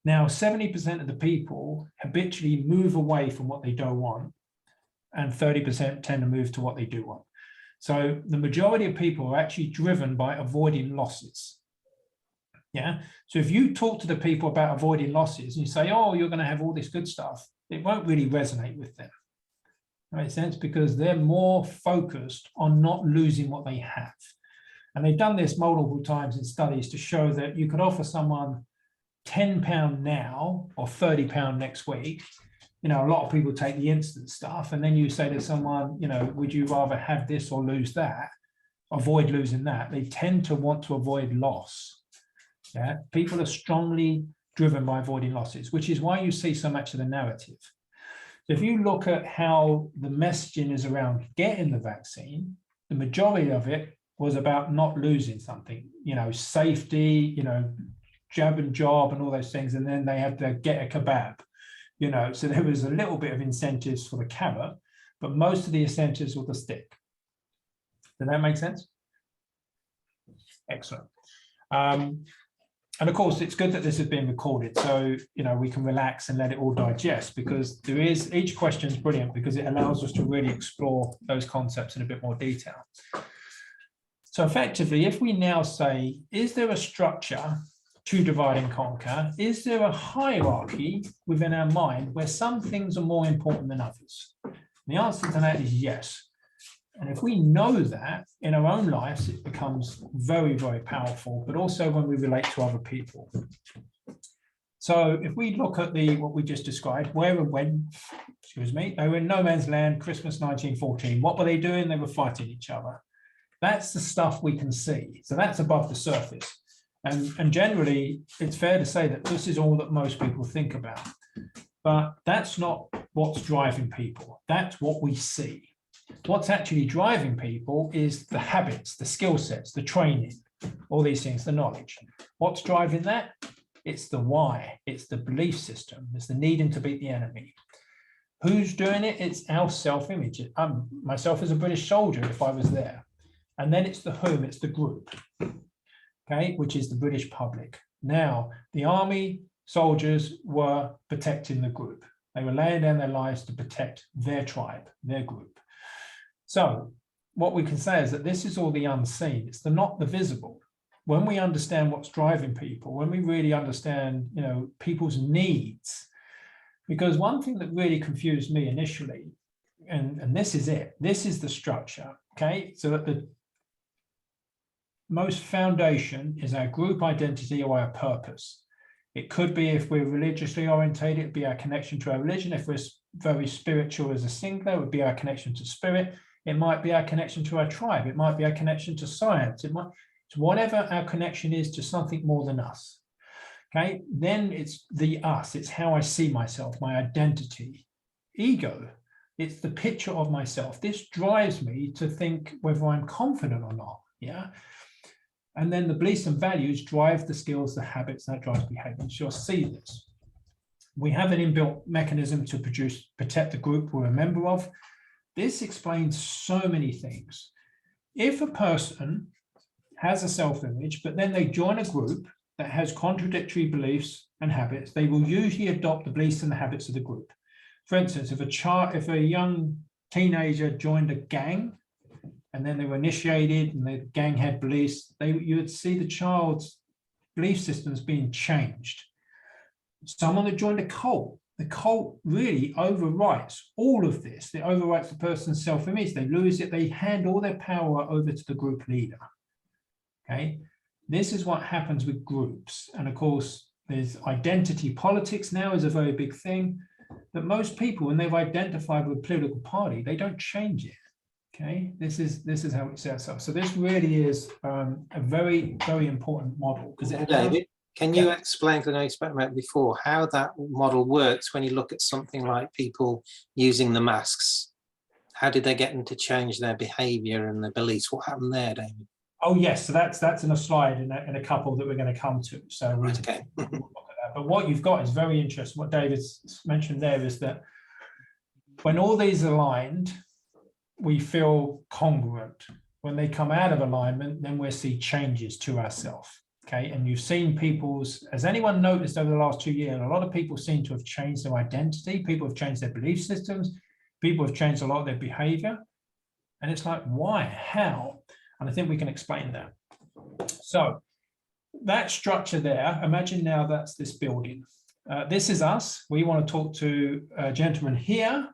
Now, 70% of the people habitually move away from what they don't want, and 30% tend to move to what they do want. So the majority of people are actually driven by avoiding losses. Yeah. So if you talk to the people about avoiding losses and you say, oh, you're going to have all this good stuff, it won't really resonate with them. That makes sense, because they're more focused on not losing what they have. And they've done this multiple times in studies to show that you could offer someone £10 now or £30 next week. A lot of people take the instant stuff, and then you say to someone, would you rather have this or lose that? Avoid losing that. They tend to want to avoid loss. Yeah, people are strongly driven by avoiding losses, which is why you see so much of the narrative. So if you look at how the messaging is around getting the vaccine, the majority of it was about not losing something, safety, jab and job and all those things. And then they had to get a kebab, so there was a little bit of incentives for the carrot, but most of the incentives were the stick. Does that make sense? Excellent. And of course, it's good that this has been recorded, so we can relax and let it all digest, because each question is brilliant because it allows us to really explore those concepts in a bit more detail. So effectively, if we now say, is there a structure to divide and conquer? Is there a hierarchy within our mind where some things are more important than others? The answer to that is yes. And if we know that in our own lives, it becomes very, very powerful, but also when we relate to other people. So if we look at what we just described, where and when, excuse me, they were in no man's land, Christmas 1914. What were they doing? They were fighting each other. That's the stuff we can see. So that's above the surface. And generally, it's fair to say that this is all that most people think about. But that's not what's driving people. That's what we see. What's actually driving people is the habits, the skill sets, the training, all these things, the knowledge. What's driving that? It's the why. It's the belief system. It's the needing to beat the enemy. Who's doing it? It's our self-image. Myself as a British soldier, if I was there. And then it's the whom, it's the group, okay, which is the British public. Now, the army soldiers were protecting the group. They were laying down their lives to protect their tribe, their group. So what we can say is that this is all the unseen. It's not the visible. When we understand what's driving people, when we really understand, people's needs, because one thing that really confused me initially, and this is it, this is the structure, okay? So that the most foundation is our group identity or our purpose. It could be, if we're religiously orientated, it'd be our connection to our religion. If we're very spiritual as a singular, it would be our connection to spirit. It might be our connection to our tribe. It might be our connection to science. It's whatever our connection is to something more than us. Okay, then it's the us. It's how I see myself, my identity. Ego, it's the picture of myself. This drives me to think whether I'm confident or not. Yeah. And then the beliefs and values drive the skills, the habits, that drives behavior. So you'll see this. We have an inbuilt mechanism to protect the group we're a member of. This explains so many things. If a person has a self-image, but then they join a group that has contradictory beliefs and habits, they will usually adopt the beliefs and the habits of the group. For instance, if a young teenager joined a gang, and then they were initiated and the gang had beliefs, you would see the child's belief systems being changed. Someone that joined a cult, the cult really overwrites all of this. It overwrites the person's self-image. They lose it. They hand all their power over to the group leader. Okay, this is what happens with groups. And of course, there's identity politics now is a very big thing. That most people, when they've identified with a political party, they don't change it. Okay, this is how it sets up. So this really is a very, very important model. Because David, can you explain, because I know you spoke about it before, how that model works when you look at something like people using the masks? How did they get them to change their behaviour and their beliefs? What happened there, David? Oh yes, so that's in a slide in a couple that we're going to come to. So right, okay. We'll look at that. But what you've got is very interesting. What David's mentioned there is that when all these are aligned, we feel congruent. When they come out of alignment, then we see changes to ourselves. Okay, and you've seen has anyone noticed over the last 2 years, a lot of people seem to have changed their identity, people have changed their belief systems, people have changed a lot of their behavior. And it's like, why? How? And I think we can explain that. So that structure there, imagine now that's this building. This is us. We want to talk to a gentleman here.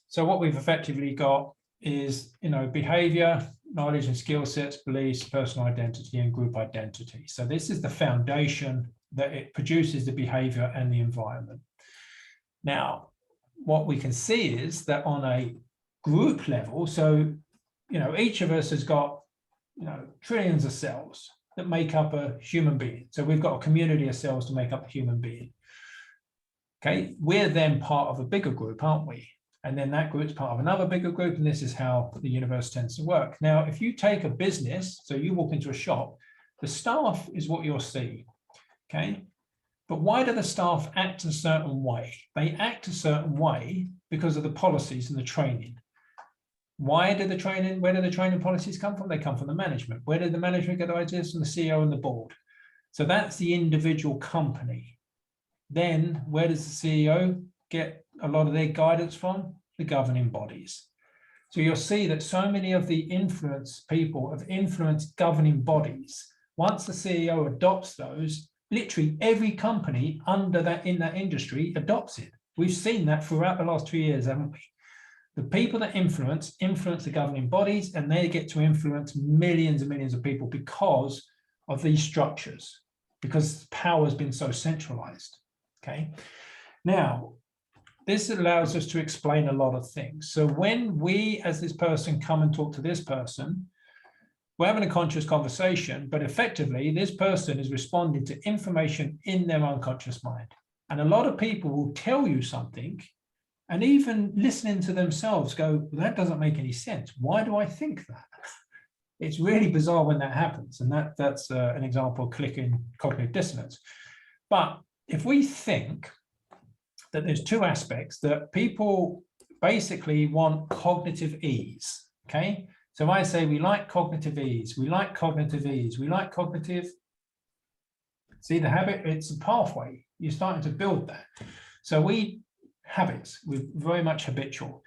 So what we've effectively got is, behavior, knowledge and skill sets, beliefs, personal identity, and group identity. So this is the foundation that it produces the behavior and the environment. Now, what we can see is that on a group level, so, each of us has got, trillions of cells that make up a human being. So we've got a community of cells to make up a human being. Okay, we're then part of a bigger group, aren't we? And then that group's part of another bigger group, and this is how the universe tends to work. Now, if you take a business, so you walk into a shop, the staff is what you'll see, okay? But why do the staff act a certain way? They act a certain way because of the policies and the training. Where do the training policies come from? They come from the management. Where did the management get the ideas? From the CEO and the board. So that's the individual company. Then where does the CEO get a lot of their guidance from? The governing bodies. So you'll see that so many of the people have influenced governing bodies. Once the CEO adopts those, literally every company in that industry adopts it. We've seen that throughout the last 2 years, haven't we? The people that influence the governing bodies, and they get to influence millions and millions of people because of these structures, because power has been so centralized. Okay. Now, this allows us to explain a lot of things. So when we, as this person, come and talk to this person, we're having a conscious conversation, but effectively this person is responding to information in their unconscious mind. And a lot of people will tell you something, and even listening to themselves go, well, that doesn't make any sense. Why do I think that? It's really bizarre when that happens. And that's an example of clicking cognitive dissonance. But if we think that there's two aspects, that people basically want cognitive ease, okay? So I say we like cognitive ease, we like cognitive ease, we like cognitive. See the habit, it's a pathway. You're starting to build that. So we habits, we're very much habitual.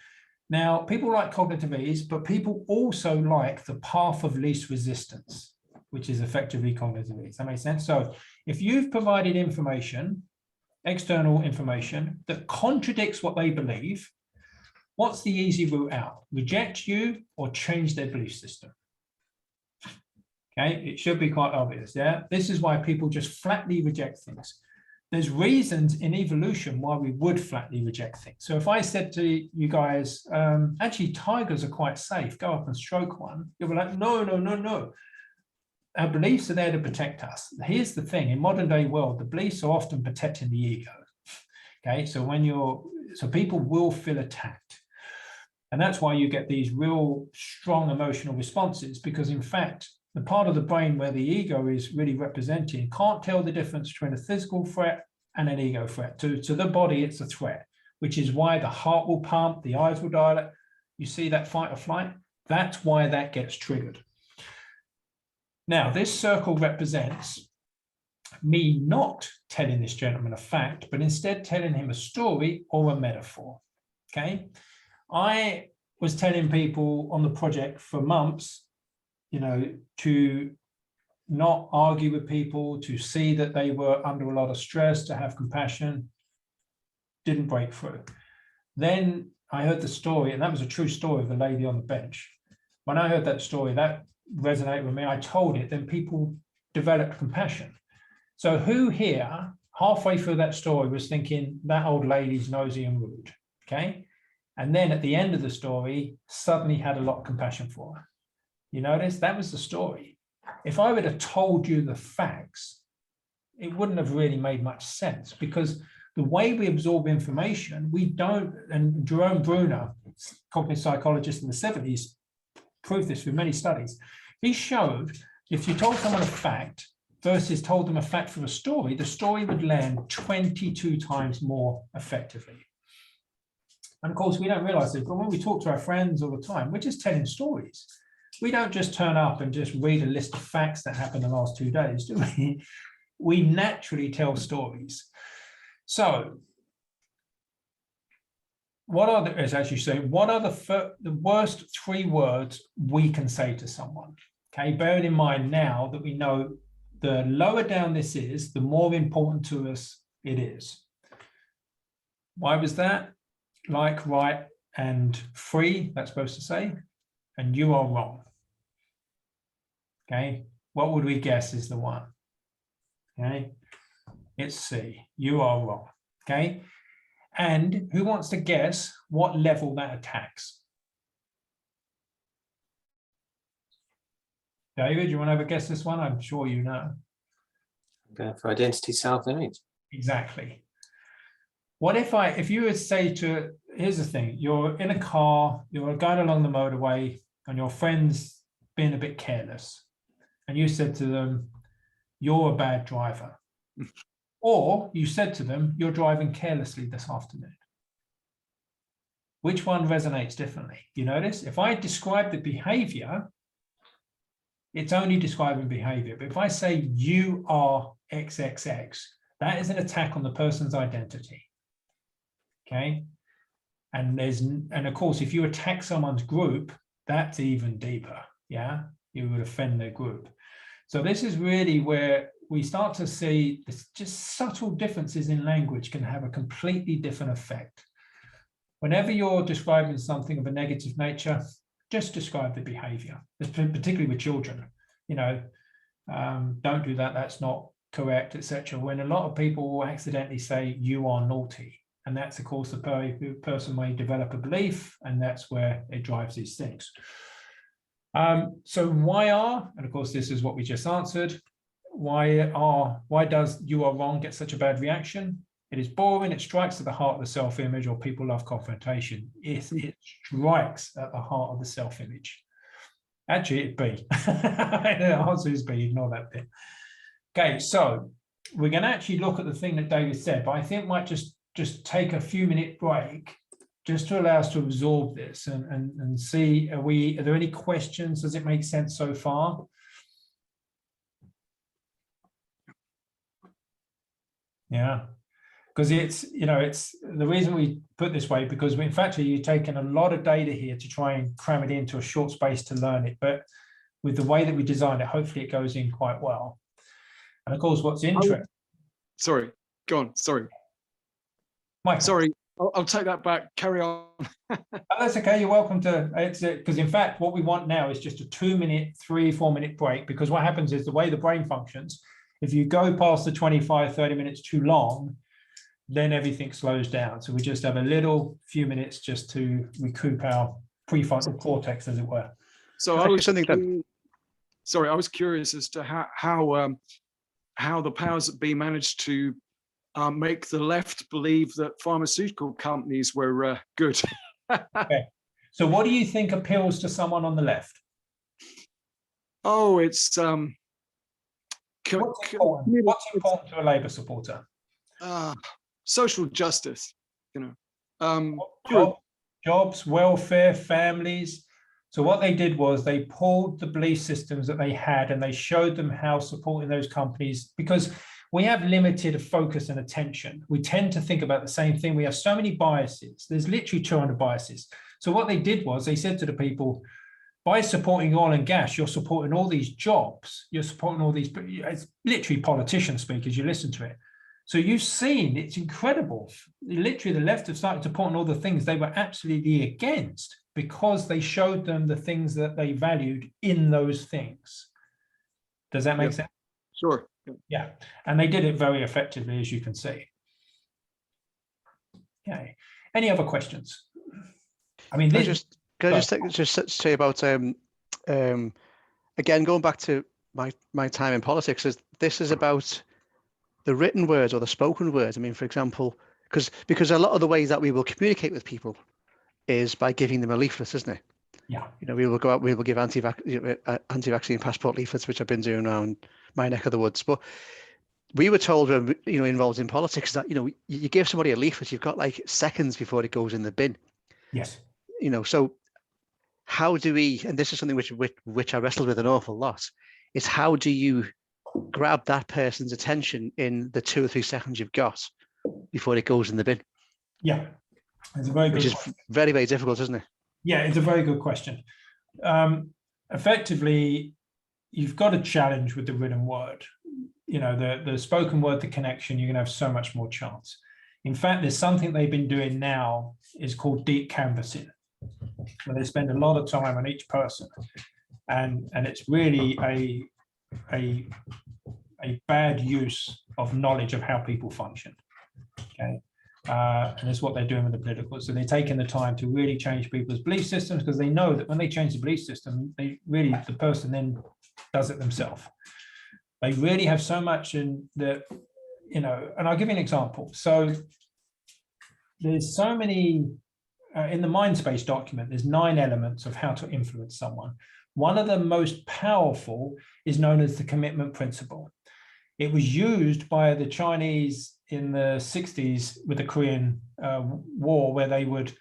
Now, people like cognitive ease, but people also like the path of least resistance, which is effectively cognitive ease. That makes sense? So if you've provided information, external information that contradicts what they believe, what's the easy route out? Reject you or change their belief system. Okay, it should be quite obvious. Yeah, this is why people just flatly reject things. There's reasons in evolution why we would flatly reject things. So if I said to you guys, actually tigers are quite safe, go up and stroke one, you'll be like, no, no, no, no. Our beliefs are there to protect us. Here's the thing, in modern day world, the beliefs are often protecting the ego. Okay, so people will feel attacked. And that's why you get these real strong emotional responses, because in fact, the part of the brain where the ego is really representing can't tell the difference between a physical threat and an ego threat. To the body, it's a threat, which is why the heart will pump, the eyes will dilate. You see that fight or flight? That's why that gets triggered. Now, this circle represents me not telling this gentleman a fact, but instead telling him a story or a metaphor. Okay. I was telling people on the project for months, you know, to not argue with people, to see that they were under a lot of stress, to have compassion. Didn't break through. Then I heard the story, and that was a true story of the lady on the bench. When I heard that story, that resonated with me. I told it, then people developed compassion. So who here, halfway through that story, was thinking that old lady's nosy and rude, okay? And then at the end of the story, suddenly had a lot of compassion for her. You notice that was the story. If I would have told you the facts, it wouldn't have really made much sense, because the way we absorb information, we don't, and Jerome Bruner, cognitive psychologist in the 70s, proved this with many studies. He showed if you told someone a fact versus told them a fact from a story, the story would land 22 times more effectively. And of course, we don't realize this, but when we talk to our friends all the time, we're just telling stories. We don't just turn up and just read a list of facts that happened the last 2 days, do we? We naturally tell stories. So what are the, as you say, what are the worst 3 words we can say to someone? Okay, bearing in mind now that we know the lower down this is, the more important to us it is. Why was that? Like, right, and free, that's supposed to say, and you are wrong. Okay, what would we guess is the one? Okay, it's C, you are wrong. Okay, and who wants to guess what level that attacks? David, do you want to have a guess this one? I'm sure you know. Going for identity, self-image. Exactly. What if you would say to, here's the thing, you're in a car, you're going along the motorway, and your friend's being a bit careless, and you said to them, you're a bad driver. Or you said to them, you're driving carelessly this afternoon. Which one resonates differently? You notice? If I describe the behavior, it's only describing behavior. But if I say you are XXX, that is an attack on the person's identity. Okay. And of course, if you attack someone's group, that's even deeper. Yeah. You would offend their group. So this is really where we start to see this, just subtle differences in language can have a completely different effect. Whenever you're describing something of a negative nature, just describe the behavior, particularly with children. You know, don't do that, that's not correct, etc. When a lot of people will accidentally say you are naughty, and that's of course the person may develop a belief, and that's where it drives these things. So why are, and of course this is what we just answered, why does you are wrong get such a bad reaction? It is boring, it strikes at the heart of the self-image, or people love confrontation. It strikes at the heart of the self-image. Actually, it's B. The answer is B, ignore that bit. Okay, so we're going to actually look at the thing that David said, but I think might just take a few minute break just to allow us to absorb this and see, are there any questions? Does it make sense so far? Yeah. Because it's, you know, it's the reason we put this way, because in fact, you're taking a lot of data here to try and cram it into a short space to learn it. But with the way that we designed it, hopefully it goes in quite well. And of course, what's interesting. Sorry, go on. Sorry. Michael. Sorry, I'll take that back. Carry on. Oh, that's okay. You're welcome to. It's because in fact, what we want now is just a 2-minute, 3-4 minute break, because what happens is the way the brain functions, if you go past the 25, 30 minutes too long, then everything slows down. So we just have a few minutes just to recoup our prefrontal cortex, as it were. So I was curious as to how the powers that be managed to make the left believe that pharmaceutical companies were good. Okay. So what do you think appeals to someone on the left? Oh, it's what's important to a Labour supporter? Social justice, you know. Jobs, welfare, families. So what they did was they pulled the belief systems that they had and they showed them how supporting those companies, because we have limited focus and attention. We tend to think about the same thing. We have so many biases. There's literally 200 biases. So what they did was they said to the people, by supporting oil and gas, you're supporting all these jobs. You're supporting all these, it's literally politician speak as you listen to it. So you've seen, it's incredible. Literally the left have started to point on all the things they were absolutely against, because they showed them the things that they valued in those things. Does that make sense? Sure. Yeah, and they did it very effectively, as you can see. Okay, any other questions? I mean, can I just say about again, going back to my time in politics, this is about the written words or the spoken words. I mean, for example, because a lot of the ways that we will communicate with people is by giving them a leaflet, isn't it? Yeah. You know, we will go out, we will give anti-vaccine passport leaflets, which I've been doing around my neck of the woods. But we were told, you know, involved in politics, that, you know, you give somebody a leaflet, you've got like seconds before it goes in the bin. Yes. You know, so how do we, and this is something which I wrestled with an awful lot, is how do you grab that person's attention in the 2 or 3 seconds you've got before it goes in the bin? Yeah, it's a very good question. Which is very, very difficult, isn't it? Yeah, it's a very good question. Effectively, you've got a challenge with the written word. You know, the spoken word, the connection, you're going to have so much more chance. In fact, there's something they've been doing now is called deep canvassing, where they spend a lot of time on each person, and it's really a bad use of knowledge of how people function. Okay. And that's what they're doing with the political. So they're taking the time to really change people's belief systems, because they know that when they change the belief system, the person then does it themselves. They really have so much in the, you know, and I'll give you an example. So there's so many, in the Mindspace document, there's 9 elements of how to influence someone. One of the most powerful is known as the commitment principle. It was used by the Chinese in the 60s with the Korean War, where they would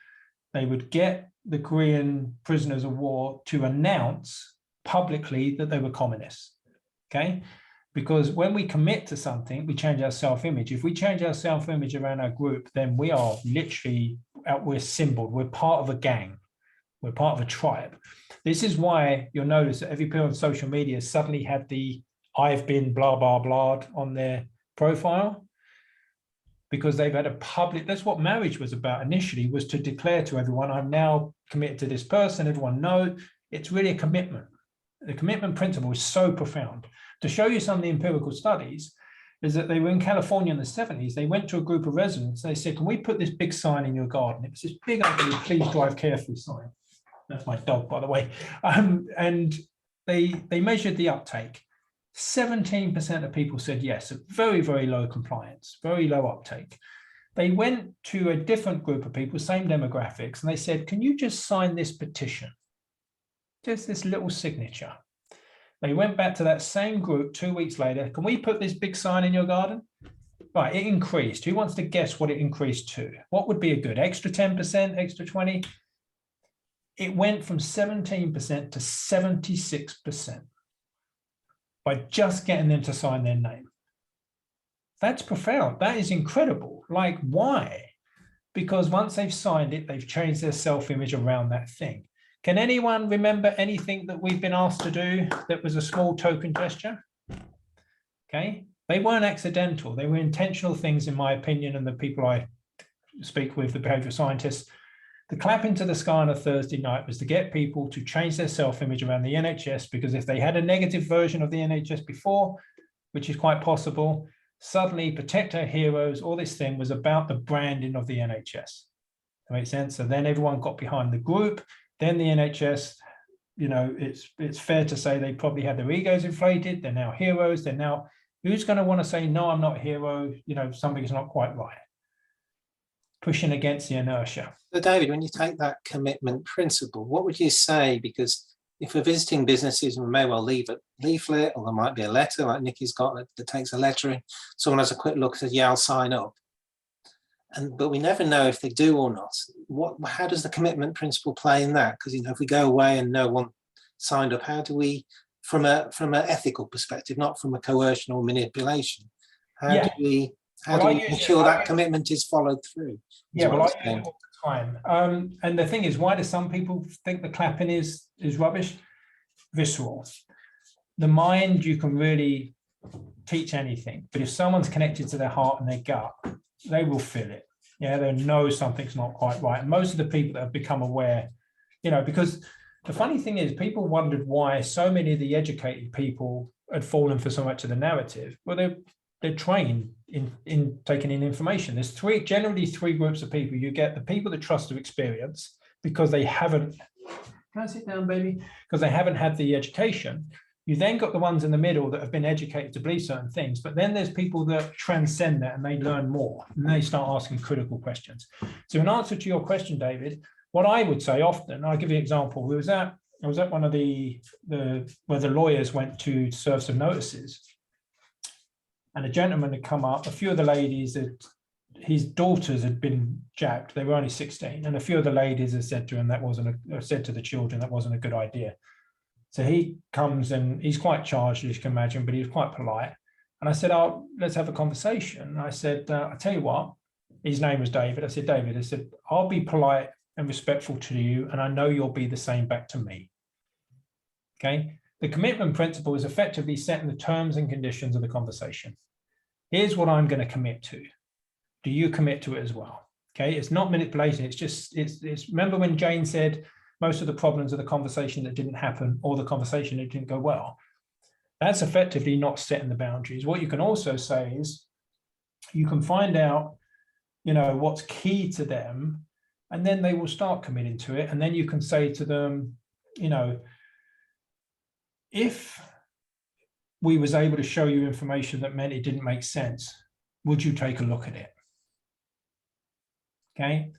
get the Korean prisoners of war to announce publicly that they were communists. Okay, because when we commit to something, we change our self-image. If we change our self-image around our group, then we are literally we're symboled. We're part of a gang. We're part of a tribe. This is why you'll notice that every people on social media suddenly had the "I've been blah blah blah" on their profile. because they've had a public, that's what marriage was about initially, was to declare to everyone, I'm now committed to this person, everyone knows. It's really a commitment. The commitment principle is so profound. To show you some of the empirical studies, is that they were in California in the 70s. They went to a group of residents. They said, can we put this big sign in your garden? It was this big, ugly, please drive carefully sign. That's my dog, by the way. And they measured the uptake. 17% of people said yes, very, very low compliance, very low uptake. They went to a different group of people, same demographics, and they said, can you just sign this petition? Just this little signature. They went back to that same group 2 weeks later. Can we put this big sign in your garden? Right, it increased. Who wants to guess what it increased to? What would be a good extra 10%, extra 20? It went from 17% to 76% by just getting them to sign their name. That's profound. That is incredible. Like, why? Because once they've signed it, they've changed their self-image around that thing. Can anyone remember anything that we've been asked to do that was a small token gesture? Okay, they weren't accidental. They were intentional things, in my opinion, and the people I speak with, the behavioral scientists. The clap into the sky on a Thursday night was to get people to change their self-image around the NHS, because if they had a negative version of the NHS before, which is quite possible, suddenly protect our heroes, all this thing was about the branding of the NHS. That makes sense? So then everyone got behind the group. Then the NHS, you know, it's fair to say they probably had their egos inflated. They're now heroes. They're now, who's going to want to say, no, I'm not a hero. You know, something's not quite right. Pushing against the inertia. So David, when you take that commitment principle, what would you say? Because if we're visiting businesses, we may well leave a leaflet, or there might be a letter like Nikki's got that takes a letter in. Someone has a quick look and says, yeah, I'll sign up. But we never know if they do or not. How does the commitment principle play in that? Because, you know, if we go away and no one signed up, how do we, from an ethical perspective, not from a coercion or manipulation, how do we ensure that commitment is followed through? Yeah, well, I use it all the time. And the thing is, why do some people think the clapping is rubbish? Visceral. The mind, you can really teach anything, but if someone's connected to their heart and their gut, they will feel it. Yeah, they know something's not quite right. And most of the people that have become aware, you know, because the funny thing is, people wondered why so many of the educated people had fallen for so much of the narrative. Well, they're trained in taking in information. There's generally three groups of people. You get the people that trust their experience because they haven't, can I sit down, baby? Because they haven't had the education. You then got the ones in the middle that have been educated to believe certain things, but then there's people that transcend that and they learn more and they start asking critical questions. So in answer to your question, David, what I would say often, I'll give you an example. I was at one of where the lawyers went to serve some notices, and a gentleman had come up. A few of the ladies, his daughters had been jabbed. They were only 16, and a few of the ladies had said to him said to the children that wasn't a good idea. So he comes and he's quite charged, as you can imagine, but he was quite polite. And I said, oh, let's have a conversation. And I said, I'll tell you what, his name was David. I said, David, I said, I'll be polite and respectful to you, and I know you'll be the same back to me. Okay. The commitment principle is effectively setting the terms and conditions of the conversation. Here's what I'm going to commit to. Do you commit to it as well? Okay. It's not manipulating. It's remember when Jane said, most of the problems are the conversation that didn't happen or the conversation that didn't go well. That's effectively not setting the boundaries. What you can also say is you can find out, you know, what's key to them, and then they will start committing to it. And then you can say to them, you know, if we was able to show you information that meant it didn't make sense, would you take a look at it? Okay.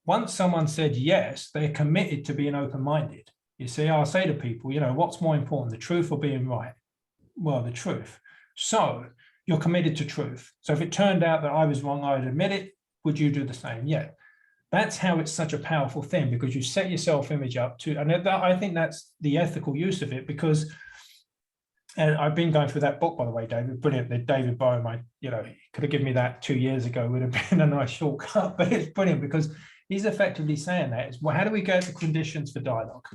Once someone said yes, they're committed to being open-minded. You see, I'll say to people, you know, what's more important, the truth or being right? Well, the truth. So you're committed to truth. So if it turned out that I was wrong, I would admit it. Would you do the same? Yeah. That's how it's such a powerful thing, because you set your self-image up to, and I think that's the ethical use of it, because, and I've been going through that book, by the way, David, brilliant. The David Bohm, you know, could have given me that 2 years ago, would have been a nice shortcut, but it's brilliant because he's effectively saying that is, well, how do we get the conditions for dialogue?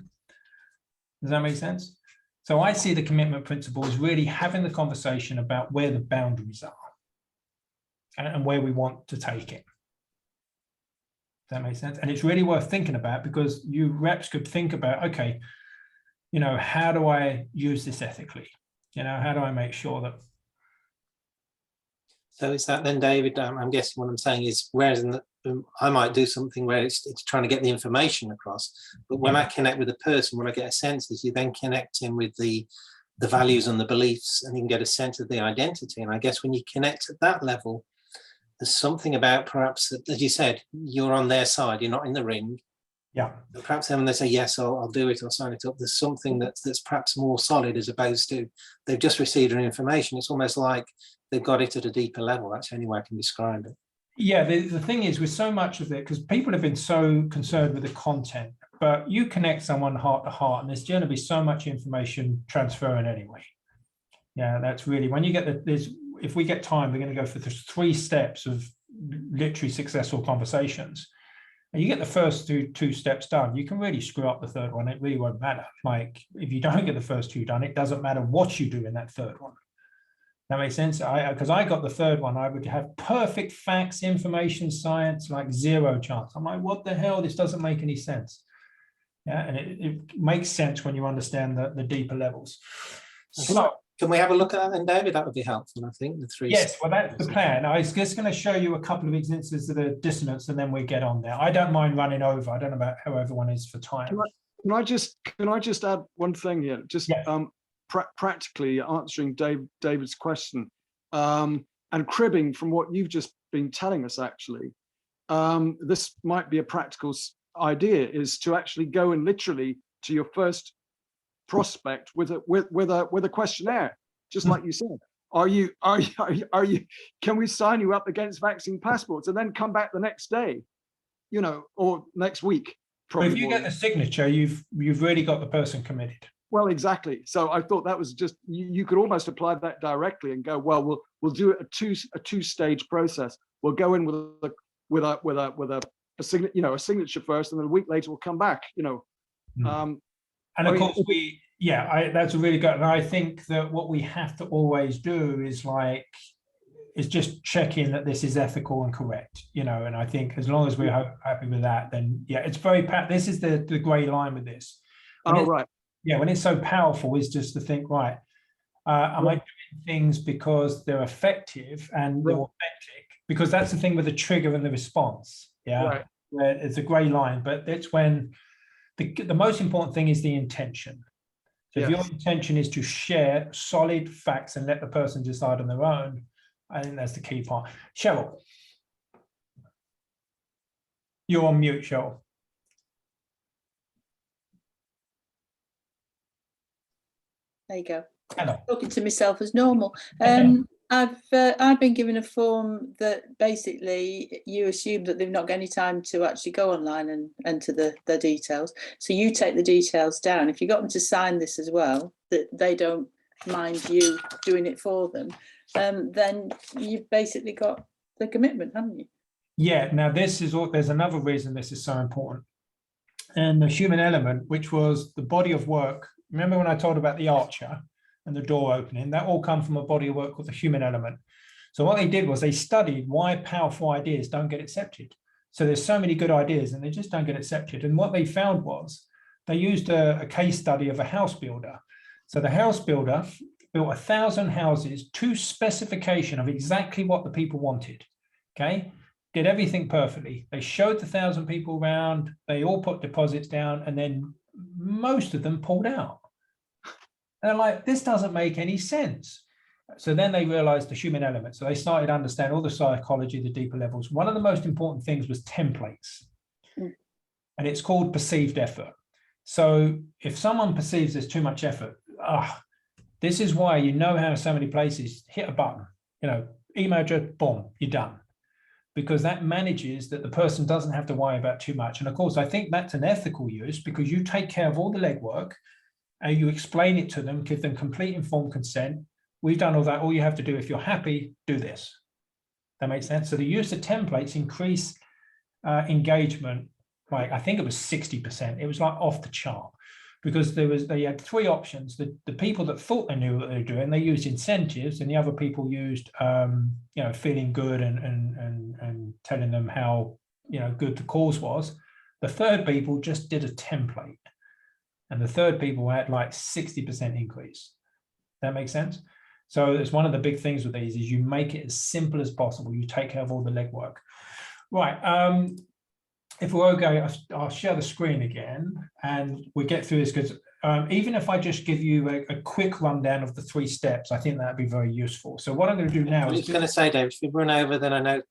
Does that make sense? So I see the commitment principle as really having the conversation about where the boundaries are. and where we want to take it. Does that make sense? And it's really worth thinking about, because you reps could think about, okay, you know, how do I use this ethically? You know, how do I make sure that? So is that then, David? I'm guessing what I'm saying is, whereas I might do something where it's trying to get the information across, but when I connect with a person, what I get a sense is you then connect him with the values and the beliefs, and you can get a sense of the identity. And I guess when you connect at that level, there's something about, perhaps, as you said, you're on their side, you're not in the ring. Yeah. But perhaps then when they say, yes, I'll do it, I'll sign it up, there's something that's perhaps more solid, as opposed to they've just received an information. It's almost like they've got it at a deeper level. That's the only way I can describe it. Yeah, the thing is, with so much of it, because people have been so concerned with the content, but you connect someone heart to heart, and there's going to be so much information transferring anyway. Yeah, that's really, when you get if we get time, we're going to go for the 3 steps of literally successful conversations. And you get the first two steps done, you can really screw up the third one. It really won't matter. Like, if you don't get the first 2 done, it doesn't matter what you do in that third one. That makes sense? Because I got the third one, I would have perfect facts, information, science, like 0 chance. I'm like, what the hell? This doesn't make any sense. Yeah, and it makes sense when you understand the deeper levels. So, can we have a look at that then, David? That would be helpful, I think, the 3 yes, well, that's the plan. I was just going to show you a couple of instances of the dissonance, and then we get on there. I don't mind running over. I don't know about how everyone is for time. Can I just add one thing here? Just practically answering David's question, and cribbing from what you've just been telling us. Actually, this might be a practical idea: is to actually go and literally to your first prospect with a questionnaire, just like you said. Are you can we sign you up against vaccine passports, and then come back the next day, you know, or next week? If you get the signature, you've really got the person committed. Well, exactly. So I thought that was just, you could almost apply that directly and go, well, we'll do a two-stage process. We'll go in with a signature first, and then a week later we'll come back. You know. And of course, that's a really good. And I think that what we have to always do is just check in that this is ethical and correct, you know. And I think as long as we're happy with that, then it's very. This is the grey line with this. Right. Yeah, when it's so powerful, is just to think, right, am I doing things because they're effective and they're authentic? Because that's the thing with the trigger and the response. Yeah, right. Where it's a grey line, but it's when the most important thing is the intention. So if your intention is to share solid facts and let the person decide on their own, I think that's the key part. Cheryl, you're on mute, Cheryl. There you go. Hello. Talking to myself as normal. I've been given a form that basically you assume that they've not got any time to actually go online and enter the details. So you take the details down. If you got them to sign this as well, that they don't mind you doing it for them, then you've basically got the commitment, haven't you? Yeah. Now there's another reason this is so important. And the human element, which was the body of work. Remember when I told about the archer and the door opening? That all come from a body of work called the human element. So what they did was they studied why powerful ideas don't get accepted. So there's so many good ideas and they just don't get accepted. And what they found was they used a case study of a house builder. So the house builder built 1,000 houses to specification of exactly what the people wanted. Okay, did everything perfectly. They showed the 1,000 people around. They all put deposits down, and then most of them pulled out. And they're like, this doesn't make any sense. So then they realized the human element. So they started to understand all the psychology, the deeper levels. One of the most important things was templates. And it's called perceived effort. So if someone perceives there's too much effort, this is why, you know how so many places hit a button, email address, boom, you're done. Because that manages that the person doesn't have to worry about too much. And of course, I think that's an ethical use, because you take care of all the legwork and you explain it to them, give them complete informed consent. We've done all that. All you have to do, if you're happy, do this. That makes sense. So the use of templates increase engagement. Like, I think it was 60%. It was like off the chart. because they had three options. The people that thought they knew what they were doing, they used incentives, and the other people used feeling good and telling them how good the cause was. The third people just did a template, and the third people had like 60% increase. That makes sense? So it's one of the big things with these is you make it as simple as possible. You take care of all the legwork. Right. If we're okay, I'll share the screen again and we get through this, because even if I just give you a quick rundown of the 3 steps, I think that'd be very useful. So what I'm going to do now I is was going to say, Dave, if we run over, then I know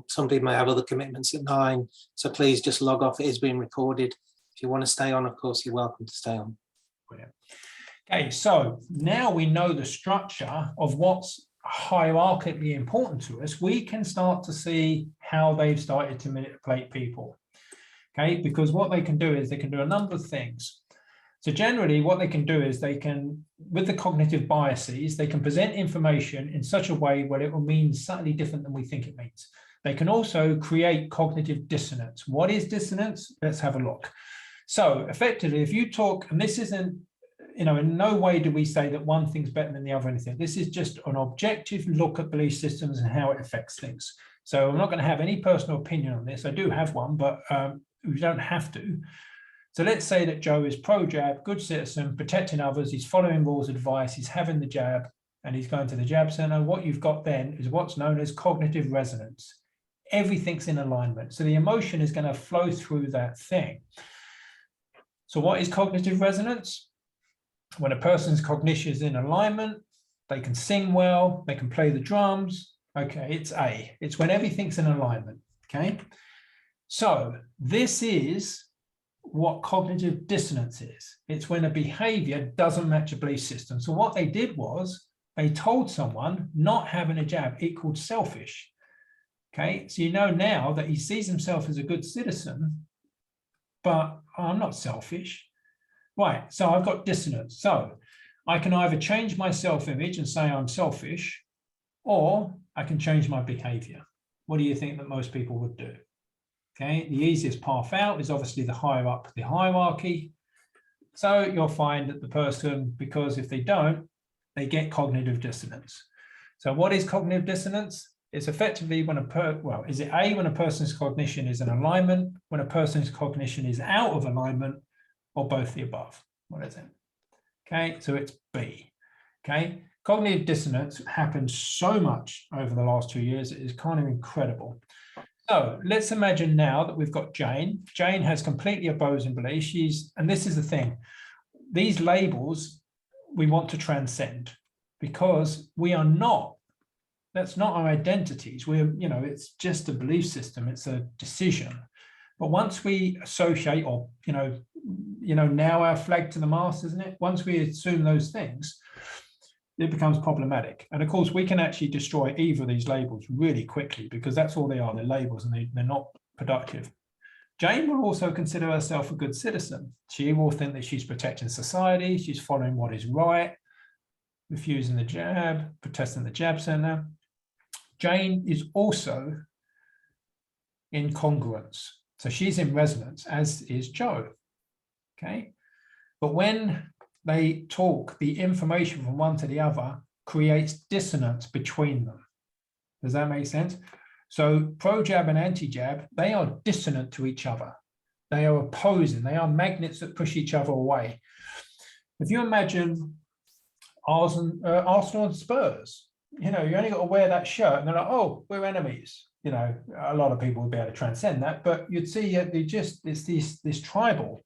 some people may have other commitments at 9. So please just log off. It is being recorded. If you want to stay on, of course, you're welcome to stay on. Brilliant. Okay, so now we know the structure of what's hierarchically important to us. We can start to see how they've started to manipulate people. Okay, because what they can do is they can do a number of things. So generally what they can do is they can, with the cognitive biases, they can present information in such a way where it will mean slightly different than we think it means. They can also create cognitive dissonance. What is dissonance? Let's have a look. So effectively, if you talk, and this isn't, in no way do we say that one thing's better than the other or anything. This is just an objective look at belief systems and how it affects things. So I'm not going to have any personal opinion on this. I do have one, but we don't have to. So let's say that Joe is pro-jab, good citizen, protecting others, he's following rules, advice, he's having the jab, and he's going to the jab center. What you've got then is what's known as cognitive resonance. Everything's in alignment. So the emotion is going to flow through that thing. So what is cognitive resonance? When a person's cognition is in alignment, they can sing well, they can play the drums. Okay, it's A. It's when everything's in alignment, okay? So this is what cognitive dissonance is. It's when a behavior doesn't match a belief system. So what they did was they told someone not having a jab equaled selfish. Okay, so you know now that he sees himself as a good citizen, but I'm not selfish. Right, so I've got dissonance. So I can either change my self-image and say I'm selfish, or I can change my behavior. What do you think that most people would do? Okay, the easiest path out is obviously the higher up the hierarchy. So you'll find that the person, because if they don't, they get cognitive dissonance. So what is cognitive dissonance? It's effectively when is it A, when a person's cognition is in alignment, when a person's cognition is out of alignment, or both the above? What is it? Okay, so it's B. Okay, cognitive dissonance happened so much over the last 2 years, it is kind of incredible. So let's imagine now that we've got Jane. Jane has completely opposing beliefs. And this is the thing, these labels we want to transcend, because we are not, that's not our identities. We're, it's just a belief system, it's a decision. But once we associate, or, now our flag to the mast, isn't it? Once we assume those things, it becomes problematic. And of course, we can actually destroy either of these labels really quickly, because that's all they are, they're labels, and they're not productive. Jane will also consider herself a good citizen. She will think that she's protecting society, she's following what is right, refusing the jab, protesting the jab center. Jane is also in congruence. So she's in resonance, as is Joe. Okay. But when they talk, the information from one to the other creates dissonance between them. Does that make sense? So pro-jab and anti-jab, they are dissonant to each other. They are opposing. They are magnets that push each other away. If you imagine Arsenal and Spurs, you only got to wear that shirt and they're like, oh, we're enemies. A lot of people would be able to transcend that, but you'd see it's this tribal.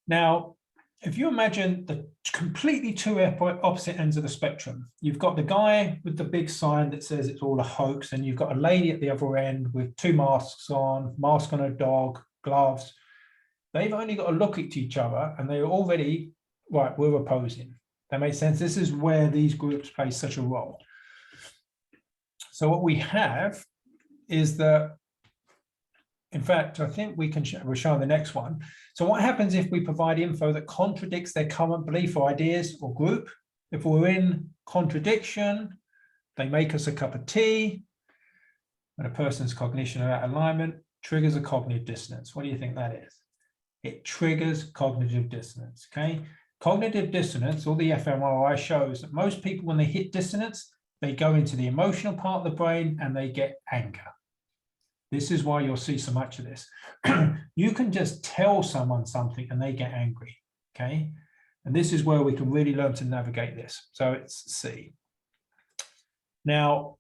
Now, if you imagine the completely two opposite ends of the spectrum, you've got the guy with the big sign that says it's all a hoax, and you've got a lady at the other end with 2 masks on, mask on a dog, gloves. They've only got to look at each other and they're already, right, we're opposing. That makes sense. This is where these groups play such a role. So what we have is that, in fact, I think we'll show the next one. So what happens if we provide info that contradicts their current belief or ideas or group? If we're in contradiction, they make us a cup of tea. When a person's cognition or alignment triggers a cognitive dissonance. What do you think that is? It triggers cognitive dissonance, okay? Cognitive dissonance, or the fMRI shows that most people, when they hit dissonance, they go into the emotional part of the brain and they get anger. This is why you'll see so much of this. You can just tell someone something and they get angry, okay? And this is where we can really learn to navigate this. So it's C. Now,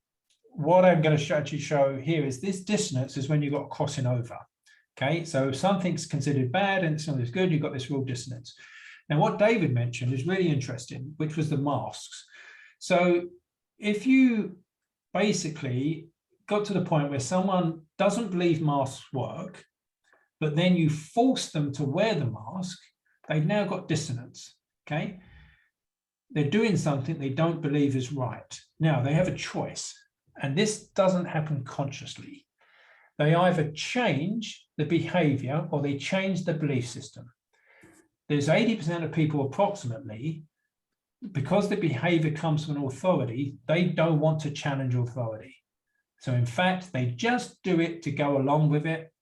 what I'm going to actually show here is this dissonance is when you've got crossing over, okay? So if something's considered bad and something's good, you've got this real dissonance. Now, what David mentioned is really interesting, which was the masks. So if you basically got to the point where someone doesn't believe masks work, but then you force them to wear the mask, they've now got dissonance, okay? They're doing something they don't believe is right. Now, they have a choice, and this doesn't happen consciously. They either change the behavior or they change the belief system. There's 80% of people approximately, because the behavior comes from an authority, they don't want to challenge authority. So in fact, they just do it to go along with it.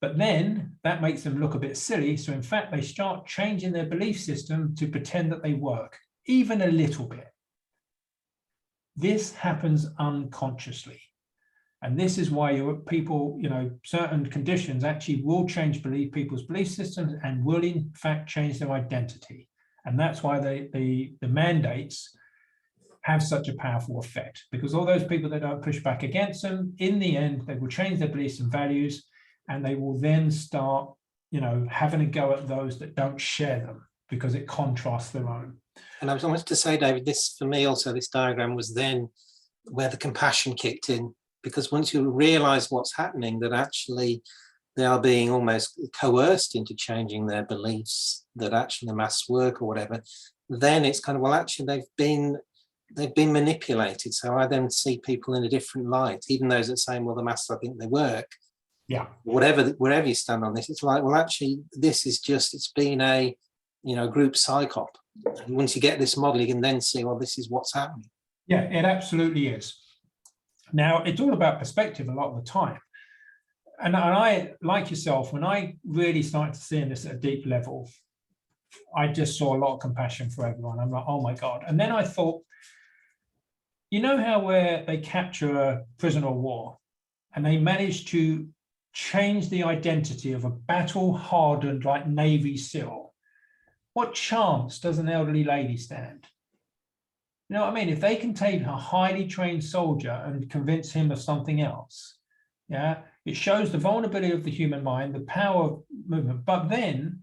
But then that makes them look a bit silly. So in fact, they start changing their belief system to pretend that they work, even a little bit. This happens unconsciously. And this is why people, certain conditions actually will change people's belief systems and will in fact change their identity. And that's why the mandates have such a powerful effect, because all those people that don't push back against them, in the end, they will change their beliefs and values, and they will then start, having a go at those that don't share them, because it contrasts their own. And I wanted to say, David, this for me also, this diagram was then where the compassion kicked in, because once you realize what's happening, that actually they are being almost coerced into changing their beliefs, that actually the masks work or whatever, then it's kind of, well, actually they've been manipulated. So I then see people in a different light, even those that say, well, the masks, I think they work. Yeah. Wherever you stand on this, it's like, well, actually, this is just, it's been a, group psyop. And once you get this model, you can then see, well, this is what's happening. Yeah, it absolutely is. Now, it's all about perspective a lot of the time. And I, like yourself, when I really started to see this at a deep level, I just saw a lot of compassion for everyone. I'm like, oh my God. And then I thought, how where they capture a prisoner of war and they manage to change the identity of a battle-hardened, like Navy SEAL, what chance does an elderly lady stand? You know what I mean? If they can take a highly trained soldier and convince him of something else, yeah, it shows the vulnerability of the human mind, the power of movement. But then,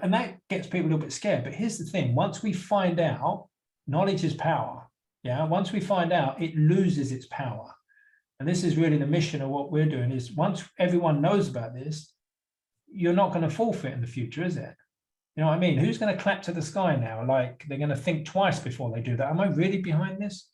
and that gets people a little bit scared. But here's the thing: once we find out, knowledge is power. Yeah, once we find out, it loses its power. And this is really the mission of what we're doing: is once everyone knows about this, you're not going to forfeit in the future, is it? You know what I mean? Who's going to clap to the sky now? Like, they're going to think twice before they do that. Am I really behind this?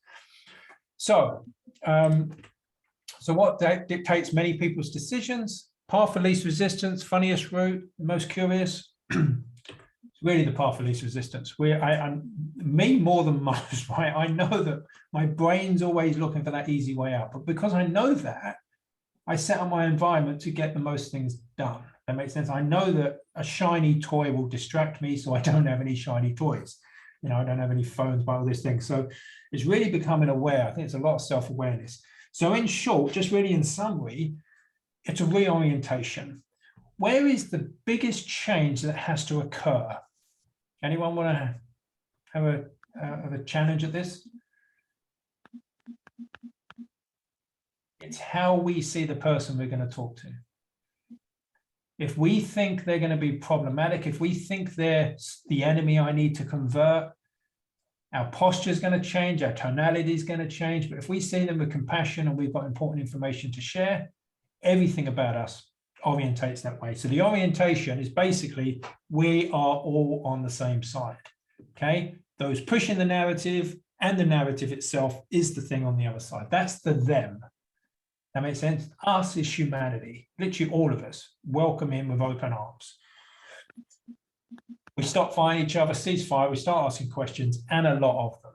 So, so what dictates many people's decisions? Path of least resistance, funniest route, most curious. It's really the path of least resistance. Me more than most, right? I know that my brain's always looking for that easy way out. But because I know that, I set up my environment to get the most things done. That makes sense. I know that a shiny toy will distract me, so I don't have any shiny toys. I don't have any phones by all this thing. So it's really becoming aware. I think it's a lot of self-awareness. So in short, just really in summary, it's a reorientation. Where is the biggest change that has to occur? Anyone want to have a challenge at this? It's how we see the person we're going to talk to. If we think they're going to be problematic, if we think they're the enemy I need to convert, our posture is going to change, our tonality is going to change. But if we see them with compassion and we've got important information to share, everything about us orientates that way. So the orientation is basically, we are all on the same side, okay? Those pushing the narrative and the narrative itself is the thing on the other side. That's the them. That makes sense? Us is humanity, literally all of us. Welcome in with open arms. We stop fighting each other, ceasefire, we start asking questions, and a lot of them.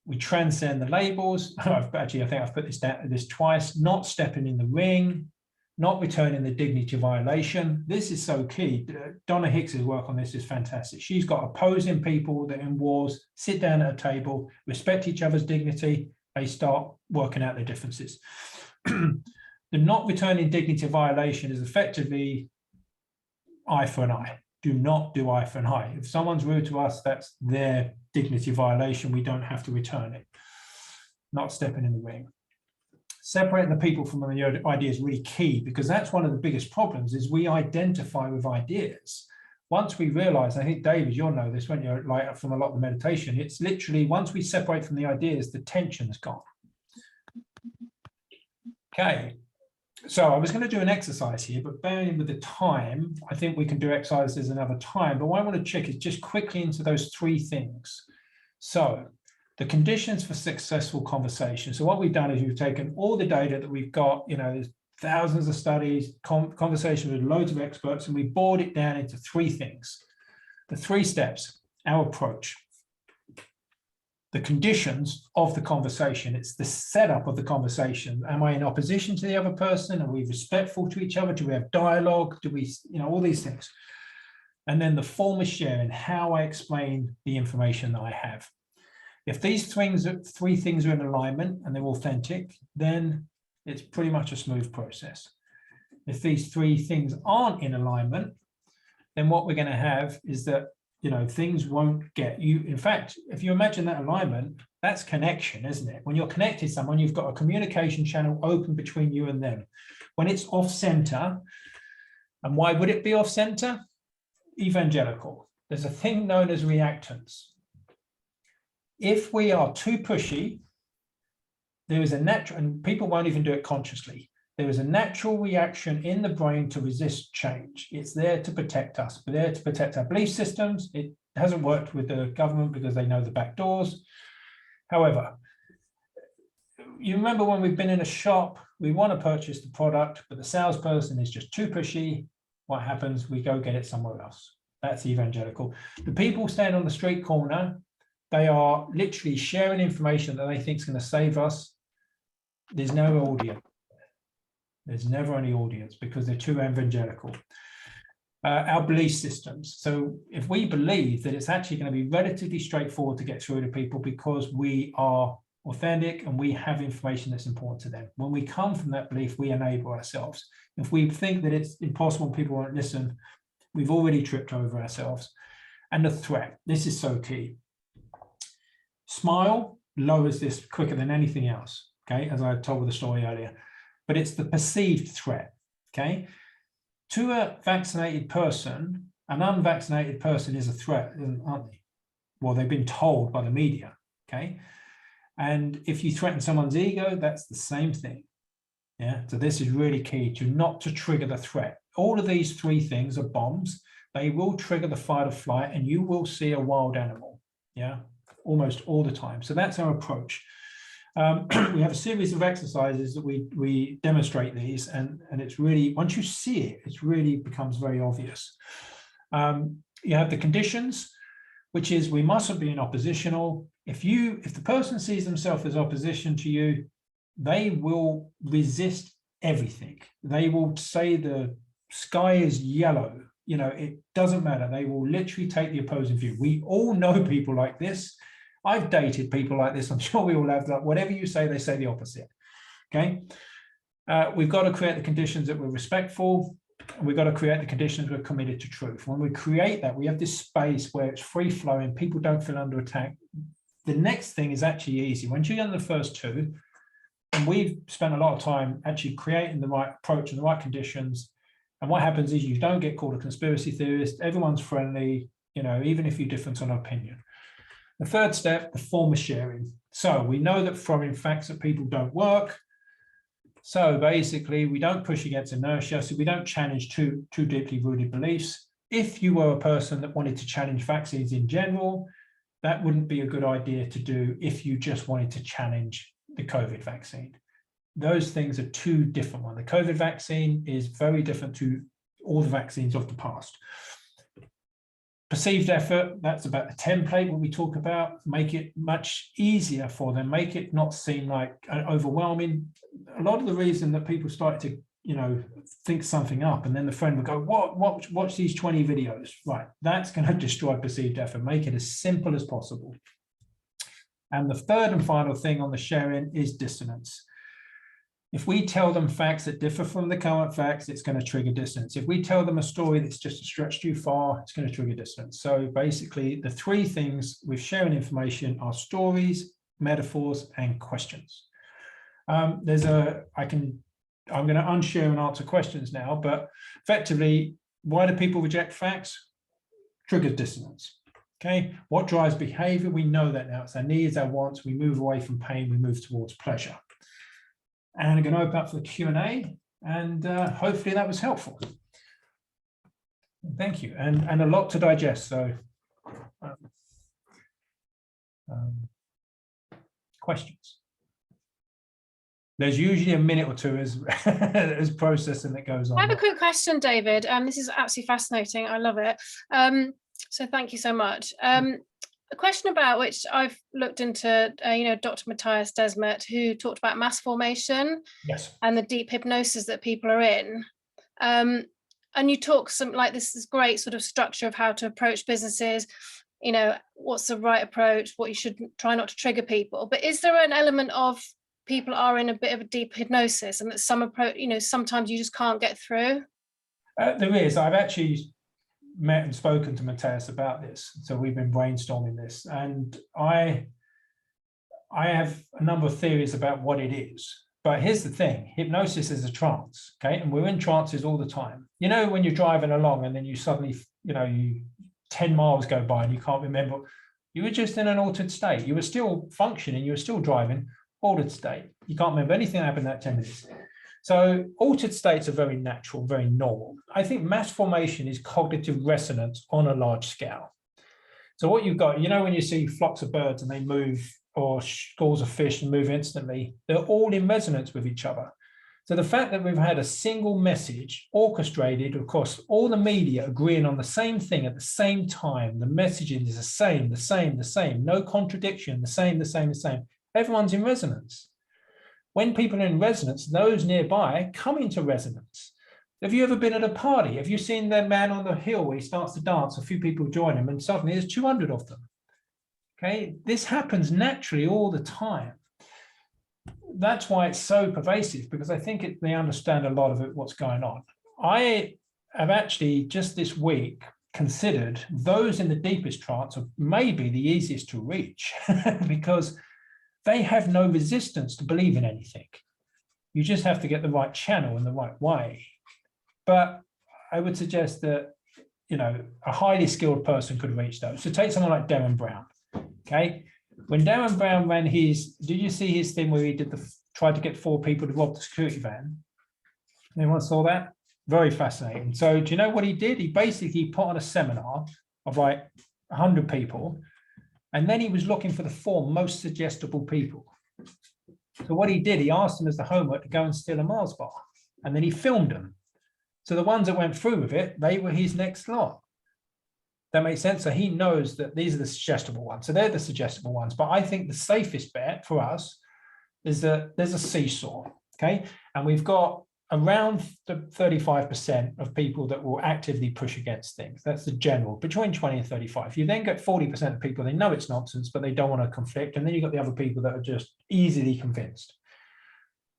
We transcend the labels. I think I've put this twice, not stepping in the ring. not returning the dignity violation. This is so key. Donna Hicks's work on this is fantastic. She's got opposing people that in wars sit down at a table, respect each other's dignity, they start working out their differences. The not returning dignity violation is effectively eye for an eye. Do not do eye for an eye. If someone's rude to us, that's their dignity violation. We don't have to return it. Not stepping in the ring. Separating the people from the idea is really key, because that's one of the biggest problems is we identify with ideas. Once we realize, I think David, you'll know this when you're like from a lot of the meditation, it's literally once we separate from the ideas, the tension's gone. Okay. So I was going to do an exercise here, but bearing with the time, I think we can do exercises another time. But what I want to check is just quickly into those three things. So the conditions for successful conversation. So what we've done is we've taken all the data that we've got, you know, there's thousands of studies, conversations with loads of experts, and we boiled it down into three things. The three steps, our approach. The conditions of the conversation, it's the setup of the conversation. Am I in opposition to the other person? Are we respectful to each other? Do we have dialogue? Do we, you know, all these things. And then the form of sharing, how I explain the information that I have. If these three things are in alignment and they're authentic, then it's pretty much a smooth process. If these three things aren't in alignment, then what we're going to have is that, you know, things won't get you. In fact, if you imagine that alignment, that's connection, isn't it? When you're connected to someone, you've got a communication channel open between you and them. When it's off center, and why would it be off center? Evangelical. There's a thing known as reactance. If we are too pushy, there is a natural, and people won't even do it consciously, there is a natural reaction in the brain to resist change. It's there to protect us, but there to protect our belief systems. It hasn't worked with the government because they know the back doors. However, you remember when we've been in a shop, we want to purchase the product, but the salesperson is just too pushy. What happens? We go get it somewhere else. That's evangelical. The people stand on the street corner, they are literally sharing information that they think is going to save us. There's no audience. There's never any audience because they're too evangelical. Our belief systems. So if we believe that it's actually going to be relatively straightforward to get through to people because we are authentic and we have information that's important to them. When we come from that belief, we enable ourselves. If we think that it's impossible and people won't listen, we've already tripped over ourselves. And the threat, this is so key. Smile lowers this quicker than anything else, okay, as I told with the story earlier. But it's the perceived threat, okay? To a vaccinated person, an unvaccinated person is a threat, aren't they? Well, they've been told by the media, okay? And if you threaten someone's ego, that's the same thing, yeah? So this is really key to not to trigger the threat. All of these three things are bombs. They will trigger the fight or flight, and you will see a wild animal, yeah? Almost all the time. So that's our approach. We have a series of exercises that we demonstrate these, and it's really, once you see it, it really becomes very obvious. You have the conditions, which is we mustn't be in oppositional. If the person sees themselves as opposition to you, they will resist everything. They will say the sky is yellow. You know, it doesn't matter. They will literally take the opposing view. We all know people like this. I've dated people like this. I'm sure we all have that. Whatever you say, they say the opposite. Okay. We've got to create the conditions that we're respectful. And we've got to create the conditions we're committed to truth. When we create that, we have this space where it's free flowing. People don't feel under attack. The next thing is actually easy. Once you've done the first two, and we've spent a lot of time actually creating the right approach and the right conditions. And what happens is you don't get called a conspiracy theorist. Everyone's friendly, you know, even if you're different on opinion. The third step, the form of sharing. So we know that throwing facts at people don't work. So basically, we don't push against inertia. So we don't challenge too deeply rooted beliefs. If you were a person that wanted to challenge vaccines in general, that wouldn't be a good idea to do if you just wanted to challenge the COVID vaccine. Those things are two different ones. The COVID vaccine is very different to all the vaccines of the past. Perceived effort, that's about the template what we talk about. Make it much easier for them, make it not seem like overwhelming. A lot of the reason that people started to, think something up, and then the friend would go, watch these 20 videos. Right, that's going to destroy perceived effort. Make it as simple as possible. And the third and final thing on the sharing is dissonance. If we tell them facts that differ from the current facts, it's going to trigger dissonance. If we tell them a story that's just a stretch too far, it's going to trigger dissonance. So basically, the three things with sharing information are stories, metaphors, and questions. I'm going to unshare and answer questions now, but effectively, why do people reject facts? Triggers dissonance. Okay, what drives behavior? We know that now. It's our needs, our wants. We move away from pain, we move towards pleasure. And I'm going to open up for the Q&A, and hopefully that was helpful. Thank you, and a lot to digest. So, questions? There's usually a minute or two as processing that goes on. I have a quick question, David. This is absolutely fascinating. I love it. So thank you so much. A question about which I've looked into, Dr. Matthias Desmet, who talked about mass formation. Yes. And the deep hypnosis that people are in. And you talk this is great sort of structure of how to approach businesses, what's the right approach, what you should try not to trigger people. But is there an element of people are in a bit of a deep hypnosis, and that some approach, sometimes you just can't get through? There is. I've actually met and spoken to Matthias about this, so we've been brainstorming this, and I have a number of theories about what it is. But here's the thing: hypnosis is a trance, okay, and we're in trances all the time. When you're driving along and then you suddenly, 10 miles go by and you can't remember, you were just in an altered state. You were still functioning, you were still driving, altered state. You can't remember anything that happened in that 10 minutes. So altered states are very natural, very normal. I think mass formation is cognitive resonance on a large scale. So what you've got, when you see flocks of birds and they move, or schools of fish and move instantly, they're all in resonance with each other. So the fact that we've had a single message orchestrated across all the media agreeing on the same thing at the same time, the messaging is the same, no contradiction, the same. Everyone's in resonance. When people are in resonance, those nearby come into resonance. Have you ever been at a party? Have you seen that man on the hill where he starts to dance, a few people join him, and suddenly there's 200 of them? Okay, this happens naturally all the time. That's why it's so pervasive, because I think they understand a lot of it, what's going on. I have actually just this week considered those in the deepest trance are maybe the easiest to reach because they have no resistance to believe in anything. You just have to get the right channel in the right way. But I would suggest that, a highly skilled person could reach those. So take someone like Darren Brown. Okay, when Darren Brown ran did you see his thing where he tried to get 4 people to rob the security van? Anyone saw that? Very fascinating. So do you know what he did? He basically put on a seminar of like 100 people, and then he was looking for the 4 most suggestible people. So what he did, he asked them as the homework to go and steal a Mars bar, and then he filmed them. So the ones that went through with it, they were his next lot. That makes sense. So he knows that these are the suggestible ones. So they're the suggestible ones. But I think the safest bet for us is that there's a seesaw, okay? And we've got around the 35% of people that will actively push against things. That's the general, between 20 and 35. You then get 40% of people, they know it's nonsense, but they don't want to conflict. And then you've got the other people that are just easily convinced.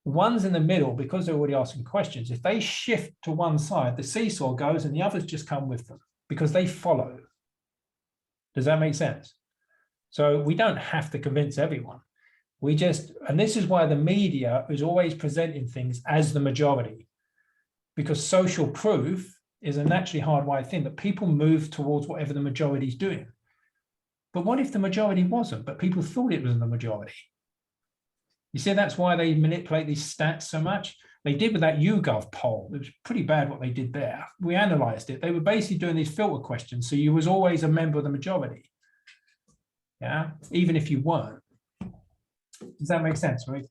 The ones in the middle, because they're already asking questions, if they shift to one side, the seesaw goes and the others just come with them, because they follow. Does that make sense? So we don't have to convince everyone. And this is why the media is always presenting things as the majority, because social proof is a naturally hardwired thing that people move towards whatever the majority is doing. But what if the majority wasn't, but people thought it was the majority? You see, that's why they manipulate these stats so much. They did with that YouGov poll. It was pretty bad what they did there. We analyzed it. They were basically doing these filter questions. So you was always a member of the majority. Yeah, even if you weren't. Does that make sense, right?